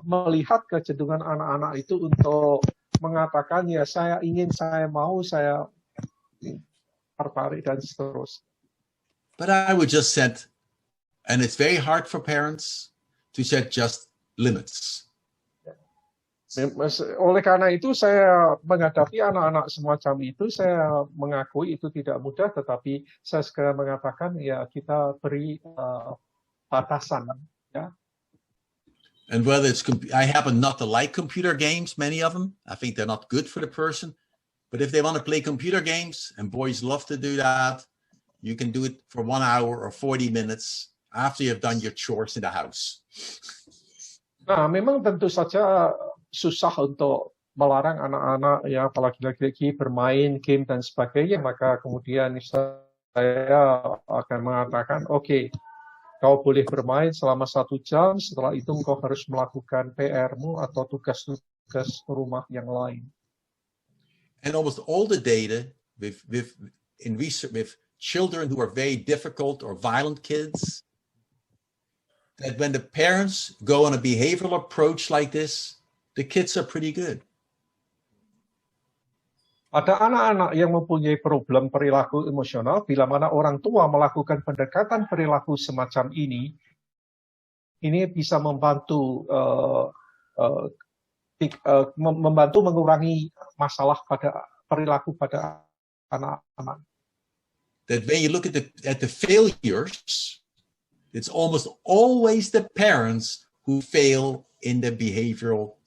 melihat kecenderungan anak-anak itu untuk mengatakan ya saya ingin, saya mau, saya tertarik dan seterusnya. But I would just set, and it's very hard for parents to set just limits. Oleh karena itu saya menghadapi anak-anak semacam itu, saya mengakui itu tidak mudah, tetapi saya segera mengatakan ya kita beri batasan, ya. And whether it's, I happen not to like computer games, many of them. I think they're not good for the person. But if they want to play computer games, and boys love to do that, you can do it for 1 hour or 40 minutes after you've done your chores in the house. Nah, memang tentu saja susah untuk melarang anak-anak, ya apalagi laki-laki bermain game dan sebagainya. Maka kemudian saya akan mengatakan, oke, kau boleh bermain selama 1 jam, setelah itu kau harus melakukan PR-mu atau tugas-tugas rumah yang lain. And almost all the data in research with children who are very difficult or violent kids, that when the parents go on a behavioral approach like this, the kids are pretty good. Ada anak-anak yang mempunyai problem perilaku emosional, bila mana orang tua melakukan pendekatan perilaku semacam ini bisa membantu mengurangi masalah pada perilaku pada anak-anak. That when you look at the failures, it's almost always the parents who fail in the behavioral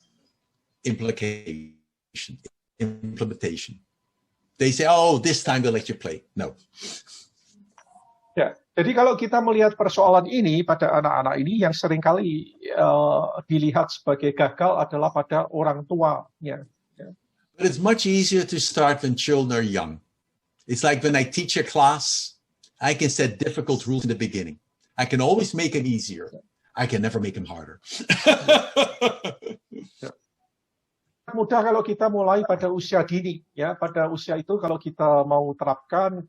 implementation. They say, oh, this time we'll let you play. No. Ya, jadi kalau kita melihat persoalan ini pada anak-anak ini, yang seringkali dilihat sebagai gagal adalah pada orang tuanya. Ya. But it's much easier to start when children are young. It's like when I teach a class, I can set difficult rules in the beginning. I can always make them easier. I can never make them harder. Ya. mudah kalau kita mulai pada usia dini, ya. Pada usia itu kalau kita mau terapkan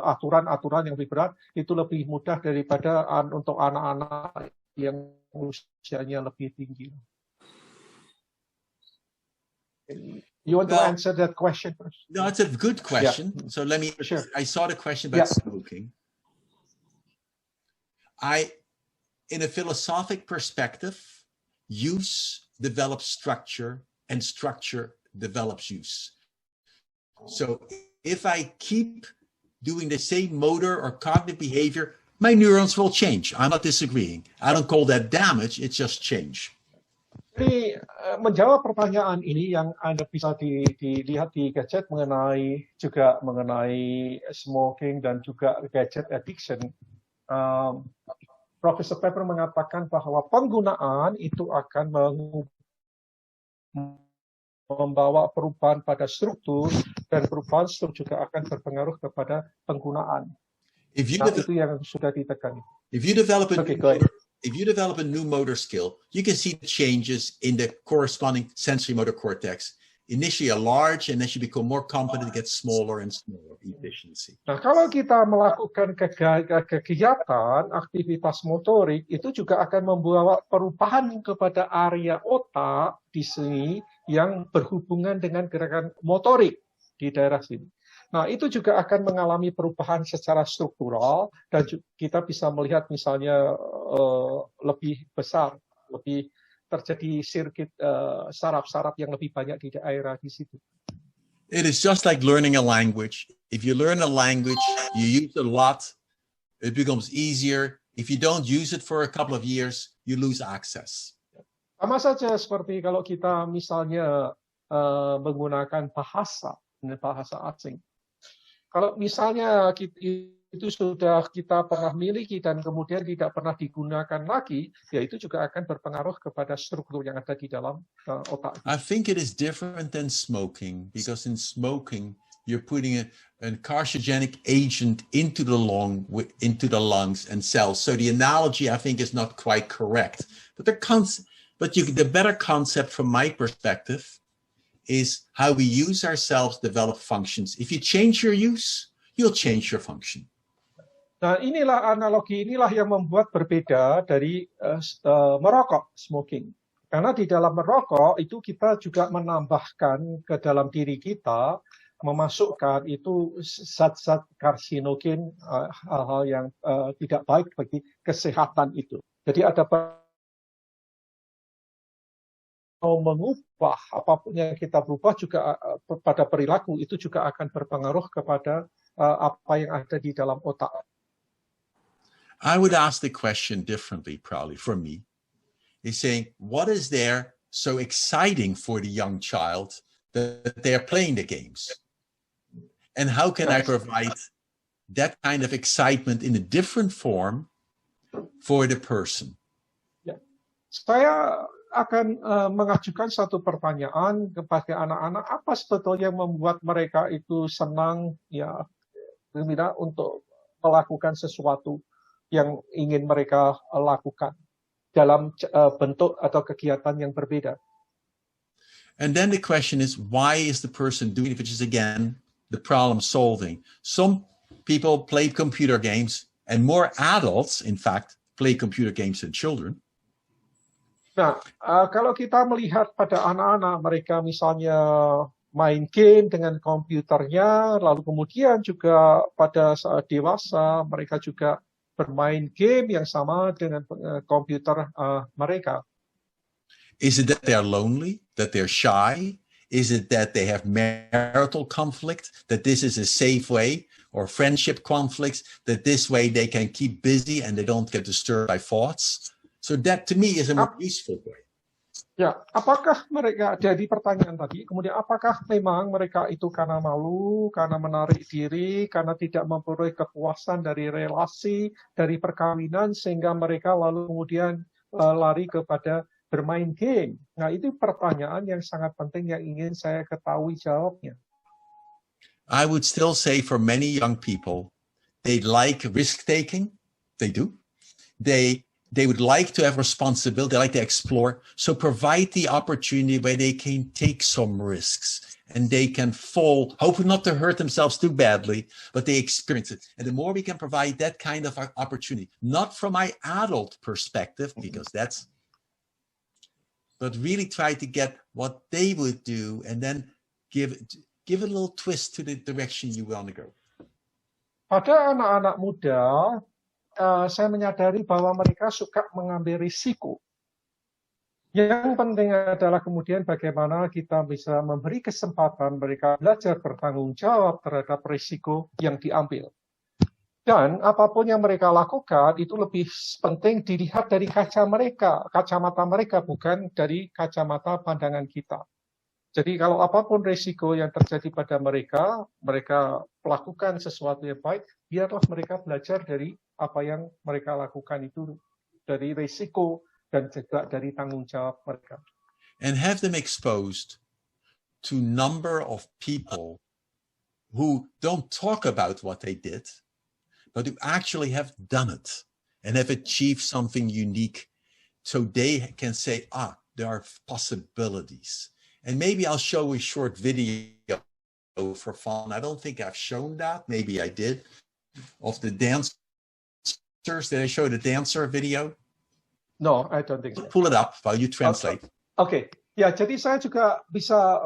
aturan-aturan yang lebih berat, itu lebih mudah daripada untuk anak-anak yang usianya lebih tinggi. You want to answer that question first? No, it's a good question. Yeah. So let me, sure. I saw the question about smoking. In a philosophic perspective, use develops structure and structure develops use. So if I keep doing the same motor or cognitive behavior, my neurons will change. I'm not disagreeing. I don't call that damage, it's just change. Jadi menjawab pertanyaan ini yang Anda bisa dilihat di gadget mengenai smoking dan juga gadget addiction. Profesor Pepper mengatakan bahwa penggunaan itu akan membawa perubahan pada struktur dan perubahan struktur juga akan berpengaruh kepada penggunaan. Itu yang sudah ditekan. If you develop a new motor skill, you can see the changes in the corresponding sensory motor cortex. Initially a large, and as you become more competent, it gets smaller and smaller efficiency. Nah, kalau kita melakukan kegiatan, aktivitas motorik, itu juga akan membawa perubahan kepada area otak di sini yang berhubungan dengan gerakan motorik di daerah sini. Nah, itu juga akan mengalami perubahan secara struktural dan kita bisa melihat misalnya lebih besar, lebih terjadi sirkuit saraf-saraf yang lebih banyak di daerah di situ. It is just like learning a language. If you learn a language, you use it a lot, it becomes easier. If you don't use it for a couple of years, you lose access. Sama saja seperti kalau kita misalnya menggunakan bahasa asing. Kalau misalnya itu sudah kita pernah miliki dan kemudian tidak pernah digunakan lagi, ya itu juga akan berpengaruh kepada struktur yang ada di dalam otak. I think it is different than smoking, because in smoking you're putting a carcinogenic agent into the lungs and cells. So the analogy I think is not quite correct. But the better concept from my perspective is how we use ourselves develop functions. If you change your use, you'll change your function. Nah, analogi inilah yang membuat berbeda dari merokok, smoking. Karena di dalam merokok itu kita juga menambahkan ke dalam diri kita, memasukkan itu zat-zat karsinogen, hal-hal yang tidak baik bagi kesehatan itu. Jadi ada mau mengubah apapun yang kita berubah juga pada perilaku itu juga akan berpengaruh kepada apa yang ada di dalam otak. I would ask the question differently, probably for me, is saying, what is there so exciting for the young child that they're playing the games? And how can I provide that kind of excitement in a different form for the person? Ya. Saya akan mengajukan satu pertanyaan kepada anak-anak, apa sebetulnya yang membuat mereka itu senang ya untuk melakukan sesuatu yang ingin mereka lakukan dalam bentuk atau kegiatan yang berbeda. And then the question is, why is the person doing it, which is again the problem solving. Some people play computer games, and more adults, in fact, play computer games than children. Nah, kalau kita melihat pada anak-anak, mereka misalnya main game dengan komputernya, lalu kemudian juga pada saat dewasa, mereka juga bermain game yang sama dengan komputer mereka. Is it that they are lonely, that they're shy? Is it that they have marital conflict, that this is a safe way, or friendship conflicts, that this way they can keep busy and they don't get disturbed by thoughts? So that to me is a more useful way. Ya, apakah mereka, jadi pertanyaan tadi, kemudian apakah memang mereka itu karena malu, karena menarik diri, karena tidak memperoleh kepuasan dari relasi, dari perkawinan, sehingga mereka lalu kemudian lari kepada bermain game? Nah, itu pertanyaan yang sangat penting yang ingin saya ketahui jawabnya. I would still say for many young people, they like risk-taking. They do. They they would like to have responsibility, they like to explore. So provide the opportunity where they can take some risks and they can fall, hoping not to hurt themselves too badly, but they experience it. And the more we can provide that kind of opportunity, not from my adult perspective, because that's, but really try to get what they would do and then give it a little twist to the direction you want to go. Pada anak-anak muda, saya menyadari bahwa mereka suka mengambil risiko. Yang penting adalah kemudian bagaimana kita bisa memberi kesempatan mereka belajar bertanggung jawab terhadap risiko yang diambil. Dan apapun yang mereka lakukan itu lebih penting dilihat dari kacamata mereka, bukan dari kacamata pandangan kita. Jadi kalau apapun risiko yang terjadi pada mereka, mereka melakukan sesuatu yang baik, biarlah mereka belajar dari apa yang mereka lakukan itu, dari risiko dan juga dari tanggung jawab mereka. And have them exposed to number of people who don't talk about what they did, but who actually have done it and have achieved something unique, so they can say, there are possibilities. And maybe I'll show a short video for fun. I don't think I've shown that. Maybe I did. Of the dancers. Did I show the dancer video? No, I don't think so. Pull it up while you translate. Oke. Ya, jadi saya juga bisa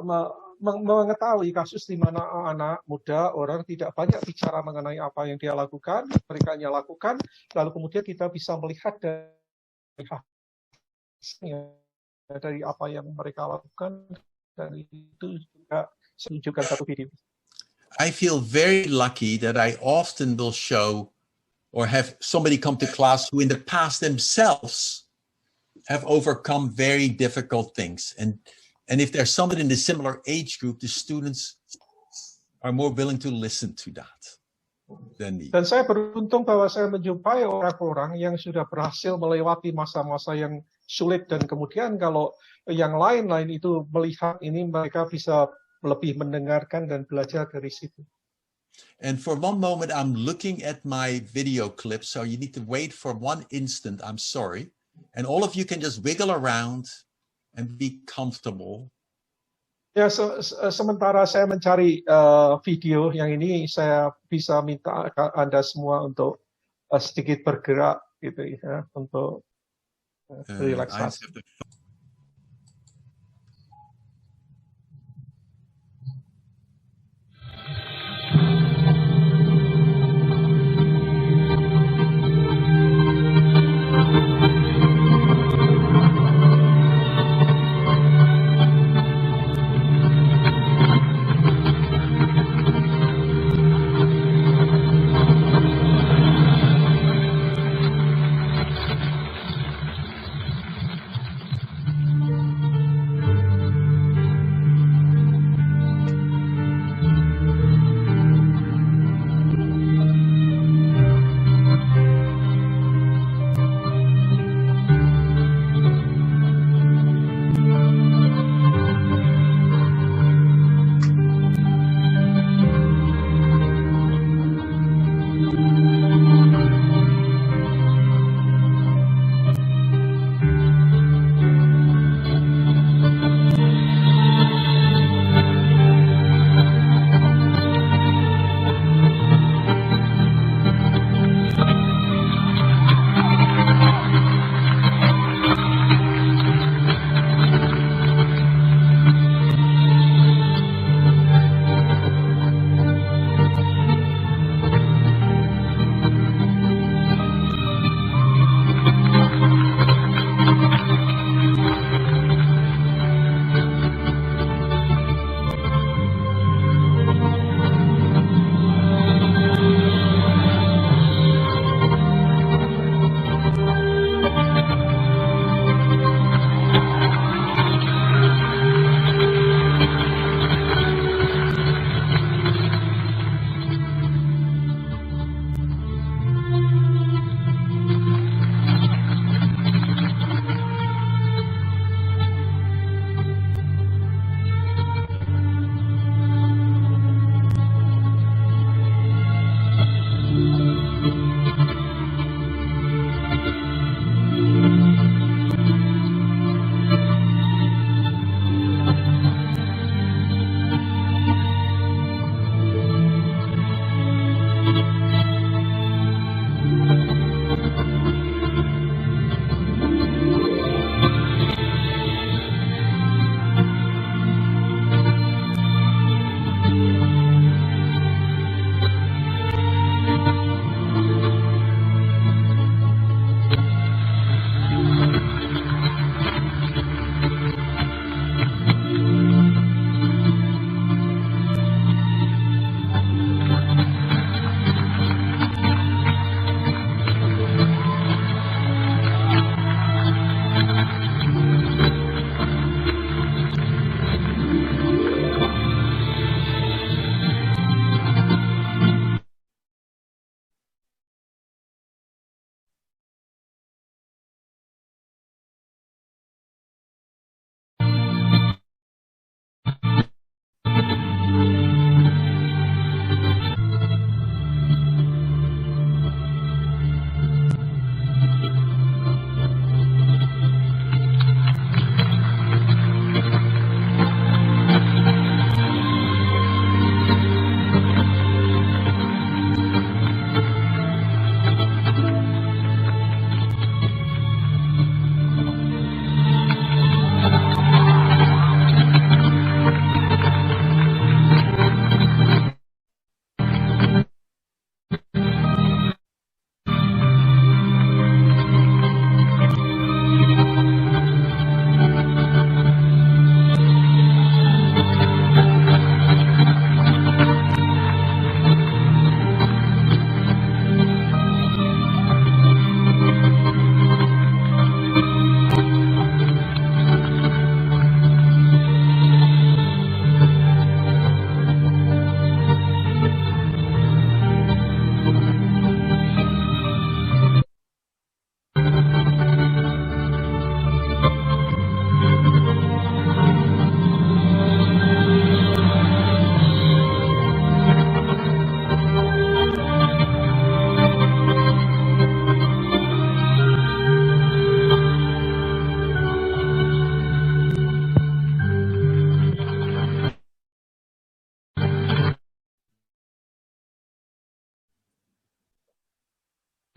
mengetahui kasus di mana anak muda, orang tidak banyak bicara mengenai apa yang dia lakukan, mereka hanya lakukan, lalu kemudian kita bisa melihat dari apa yang mereka lakukan, dan itu juga menunjukkan satu video. I feel very lucky that I often will show or have somebody come to class who in the past themselves have overcome very difficult things. And if there's somebody in the similar age group, the students are more willing to listen to that than me. Dan saya beruntung bahwa saya menjumpai orang-orang yang sudah berhasil melewati masa-masa yang sulit, dan kemudian kalau yang lain-lain itu melihat ini, mereka bisa lebih mendengarkan dan belajar dari situ. And for one moment, I'm looking at my video clip, so you need to wait for 1 instant, I'm sorry. And all of you can just wiggle around and be comfortable. Ya, sementara saya mencari video yang ini, saya bisa minta Anda semua untuk sedikit bergerak gitu ya, untuk relaksasi.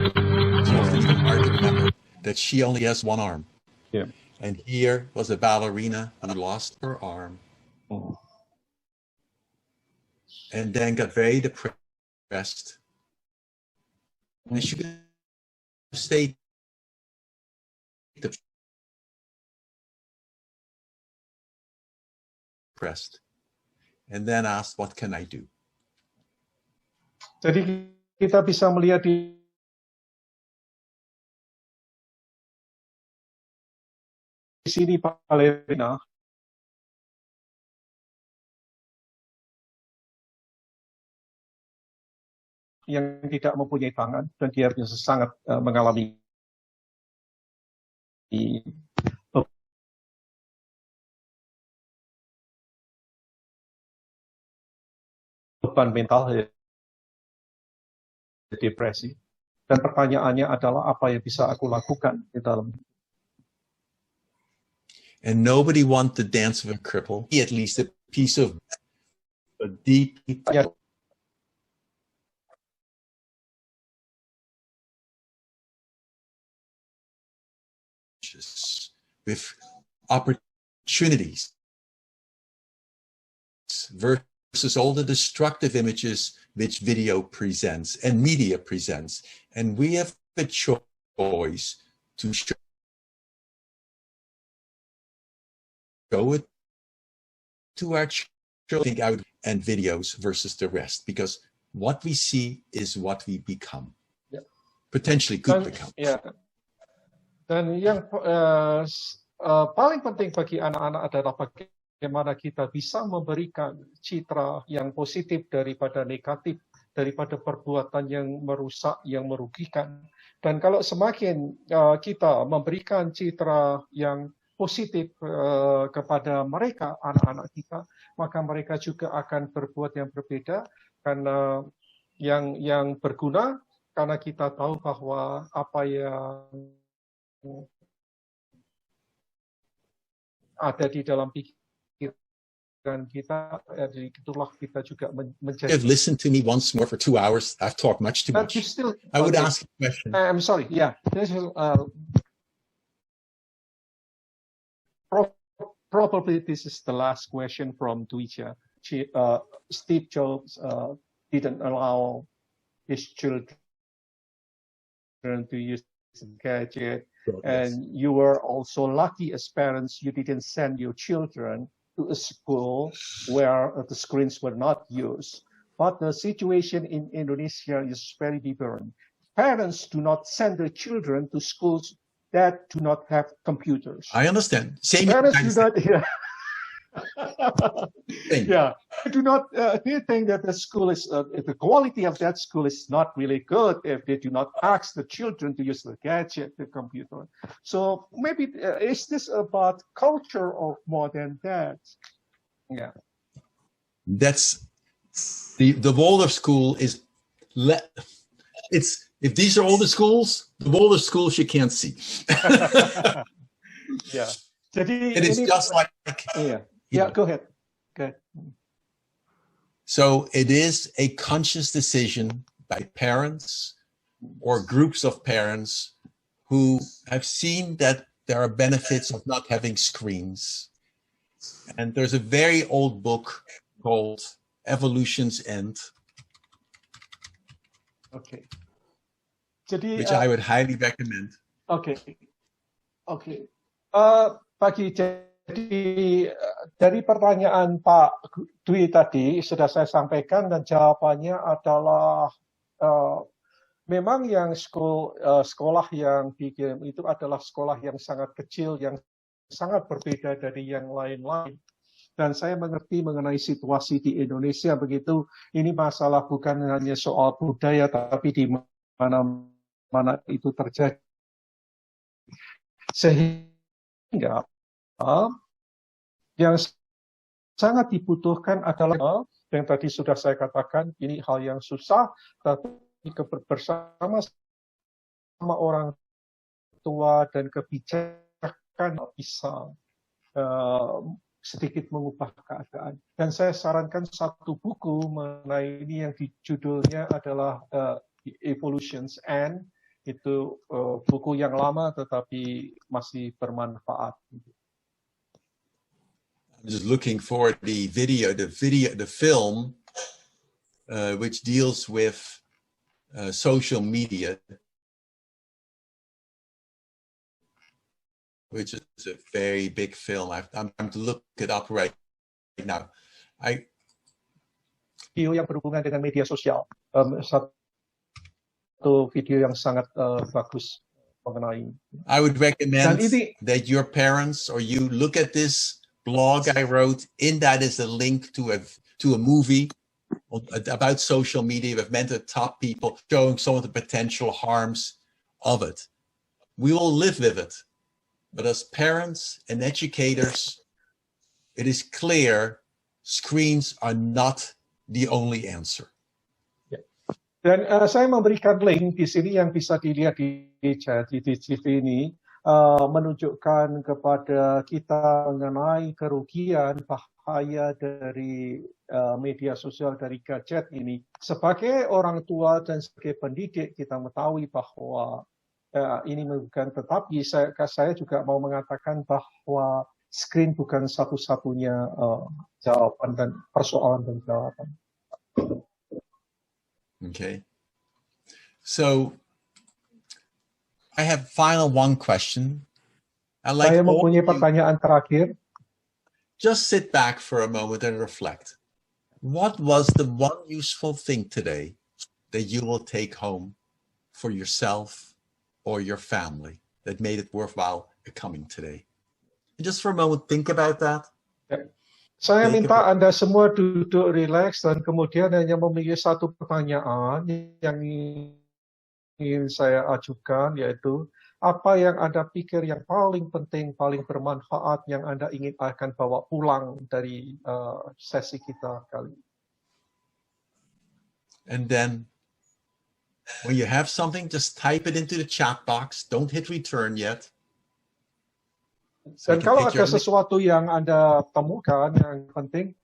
So it's even hard to remember that she only has one arm. Yeah. And here was a ballerina who lost her arm and then got very depressed. And she could stay depressed. And then asked, what can I do? Jadi kita bisa melihat di sini ballerina yang tidak mempunyai tangan dan dia bisa sangat mengalami beban mental, depresi. Dan pertanyaannya adalah apa yang bisa aku lakukan di dalam. And nobody wants to dance with a cripple. At least a piece of a deep with opportunities versus all the destructive images which video presents and media presents. And we have a choice to show it to our children out and videos versus the rest, because what we see is what we become. Yeah. Potentially could become. Yeah. Dan yang paling penting bagi anak-anak adalah bagaimana kita bisa memberikan citra yang positif daripada negatif, daripada perbuatan yang merusak, yang merugikan. Dan kalau semakin kita memberikan citra yang positif kepada mereka, anak-anak kita, maka mereka juga akan berbuat yang berbeda, karena yang berguna, karena kita tahu bahwa apa yang ada di dalam pikiran kita, itulah kita juga menjadi. You've listened to me once more for 2 hours. I've talked much too much. I would ask a question. I'm sorry. Yeah, this is probably this is the last question from Twitter. Steve Jobs didn't allow his children to use the gadget. And you were also lucky as parents, you didn't send your children to a school where the screens were not used. But the situation in Indonesia is very different. Parents do not send their children to schools that do not have computers. I understand. Same. Parents do not. Yeah. Yeah, I do not think that the school is the quality of that school is not really good if they do not ask the children to use the gadget, the computer. So maybe is this about culture or more than that? Yeah, that's the world of school is it's if these are all the schools, the world of schools you can't see. Yeah, jadi it is just like yeah, go ahead. So it is a conscious decision by parents or groups of parents who have seen that there are benefits of not having screens. And there's a very old book called Evolution's End, which I would highly recommend. Jadi dari pertanyaan Pak Dwi tadi sudah saya sampaikan, dan jawabannya adalah memang yang sekolah yang dikirim itu adalah sekolah yang sangat kecil, yang sangat berbeda dari yang lain-lain. Dan saya mengerti mengenai situasi di Indonesia begitu. Ini masalah bukan hanya soal budaya, tapi di mana itu terjadi. Sehingga yang sangat dibutuhkan adalah yang tadi sudah saya katakan, ini hal yang susah, tapi bersama sama orang tua dan kebijakan bisa sedikit mengubah keadaan. Dan saya sarankan satu buku mengenai ini yang judulnya adalah Evolution's End, itu buku yang lama tetapi masih bermanfaat. I'm just looking for the film, which deals with social media, which is a very big film. I'm to look it up right now. Video yang berhubungan dengan media sosial, satu video yang sangat bagus mengenai. I would recommend that your parents or you look at this blog I wrote. In that is a link to a movie about social media that meant to top people, showing some of the potential harms of it. We all live with it, but as parents and educators, it is clear screens are not the only answer. Dan saya memberikan link di sini yang bisa dilihat di chat di TV ini, menunjukkan kepada kita mengenai kerugian bahaya dari media sosial, dari gadget ini. Sebagai orang tua dan sebagai pendidik, kita mengetahui bahwa ini bukan, tetapi saya juga mau mengatakan bahwa screen bukan satu-satunya jawaban dan persoalan dan jawaban. Okay. So I have one question. Saya mempunyai pertanyaan terakhir. Just sit back for a moment and reflect. What was the one useful thing today that you will take home for yourself or your family that made it worthwhile coming today? And just for a moment, think about that. Saya minta Anda semua duduk rileks dan kemudian hanya memilih satu pertanyaan yang ingin saya ajukan, yaitu apa yang Anda pikir yang paling penting, paling bermanfaat yang Anda ingin akan bawa pulang dari sesi kita kali ini. And then when you have something, just type it into the chat box. Don't hit return yet. Dan kalau ada sesuatu yang Anda temukan yang penting,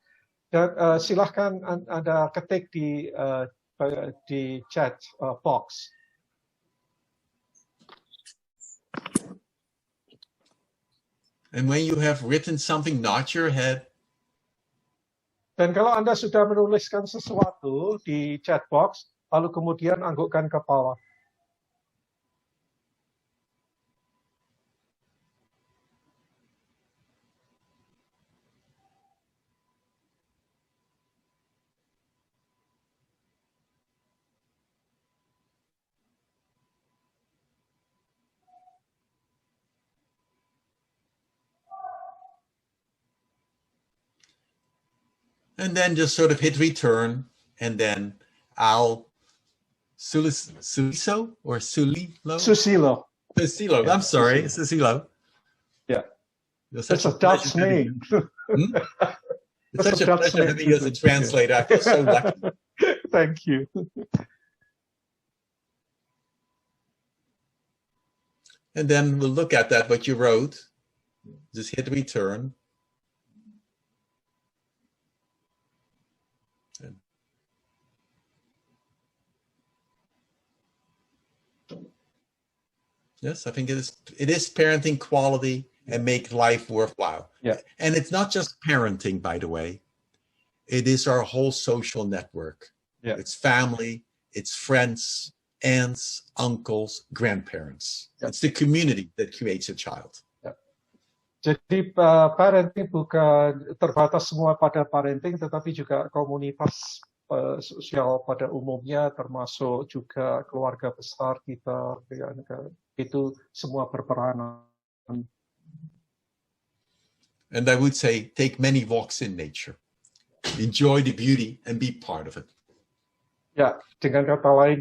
silahkan Anda ketik di chat box. And when you have written something, nod your head. Dan kalau Anda sudah menuliskan sesuatu di chat box, lalu kemudian anggukkan kepala. And then just sort of hit return, and then I'll Susilo or Sulilo? Susilo. Susilo. Yeah, I'm sorry, Susilo. Yeah. It's a Dutch name. It's such a pleasure having you as a translator. I feel so lucky. Thank you. And then we'll look at that, what you wrote. Just hit return. Yes, I think it is parenting quality and make life worthwhile. Yeah. And it's not just parenting, by the way. It is our whole social network. Yeah. It's family, it's friends, aunts, uncles, grandparents. Yeah. It's the community that creates a child. Yeah. Jadi parenting bukan terbatas semua pada parenting, tetapi juga komunitas sosial pada umumnya, termasuk juga keluarga besar kita, itu semua berperanan. And I would say, take many walks in nature. Enjoy the beauty and be part of it. Ya, dengan kata lain,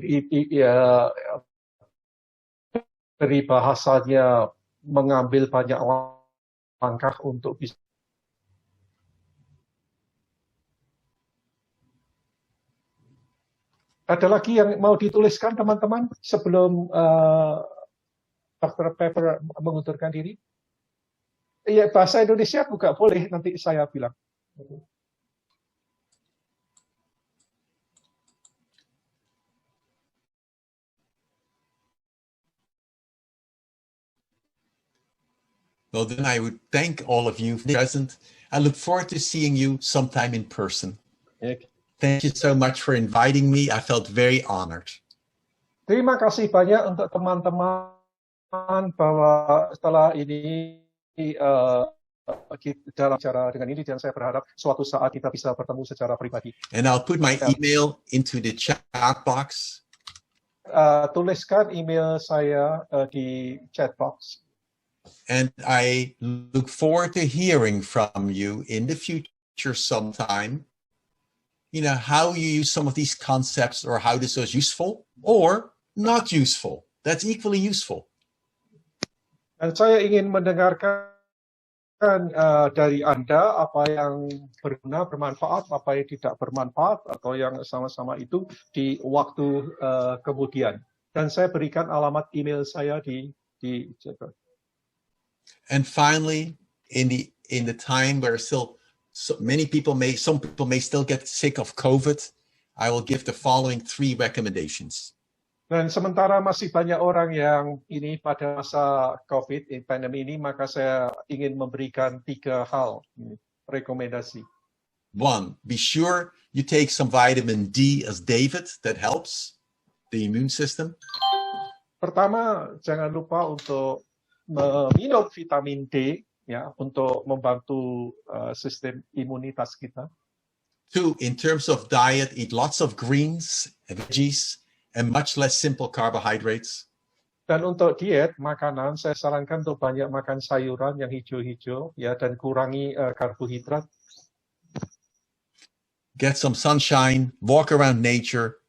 dari bahasanya mengambil banyak langkah untuk bisa. Ada lagi yang mau dituliskan teman-teman sebelum Dr. Pepper mengundurkan diri? Iya, bahasa Indonesia juga boleh, nanti saya bilang. Well, then I would thank all of you present. I look forward to seeing you sometime in person. Ya. Thank you so much for inviting me. I felt very honored. Terima kasih banyak untuk teman-teman bahwa setelah ini dalam cara dengan ini, dan saya berharap suatu saat kita bisa bertemu secara pribadi. And I'll put my email into the chat box. Tuliskan email saya di chat box. And I look forward to hearing from you in the future sometime. You know, how you use some of these concepts, or how this was useful or not useful. That's equally useful. Dan saya ingin mendengarkan dari Anda apa yang berguna, bermanfaat, apa yang tidak bermanfaat, atau yang sama-sama itu di waktu kemudian. Dan saya berikan alamat email saya di chat. And finally, in the time where still some people may still get sick of COVID, I will give the following 3 recommendations. Dan sementara masih banyak orang yang ini pada masa COVID, pandemi ini, maka saya ingin memberikan 3 hal rekomendasi. 1, be sure you take some vitamin D as David. That helps the immune system. Pertama, jangan lupa untuk minum vitamin D, ya, untuk membantu sistem imunitas kita. 2, in terms of diet, eat lots of greens and veggies and much less simple carbohydrates. Dan untuk diet makanan, saya sarankan untuk banyak makan sayuran yang hijau-hijau, ya, dan kurangi karbohidrat. Get some sunshine, walk around nature,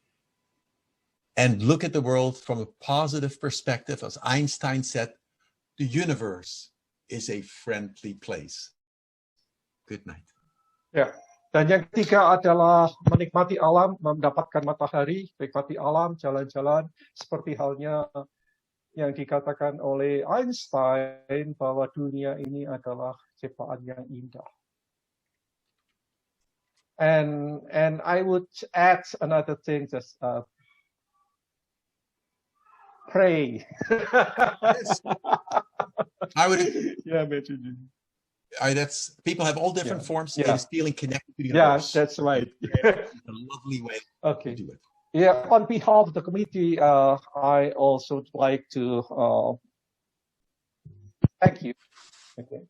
and look at the world from a positive perspective. As Einstein said, the universe is a friendly place. Good night. Ya. Dan yang ketiga adalah menikmati alam, mendapatkan matahari, menikmati alam, jalan-jalan, seperti halnya yang dikatakan oleh Einstein bahwa dunia ini adalah ciptaan yang indah. And I would add another thing, just pray. Yes. I would. Yeah, imagine. That's people have all different forms. Yeah. It is feeling connected to the Yes, universe. that's right. It's a lovely way Okay. to do it. Yeah, on behalf of the committee, I also would like to thank you. Okay.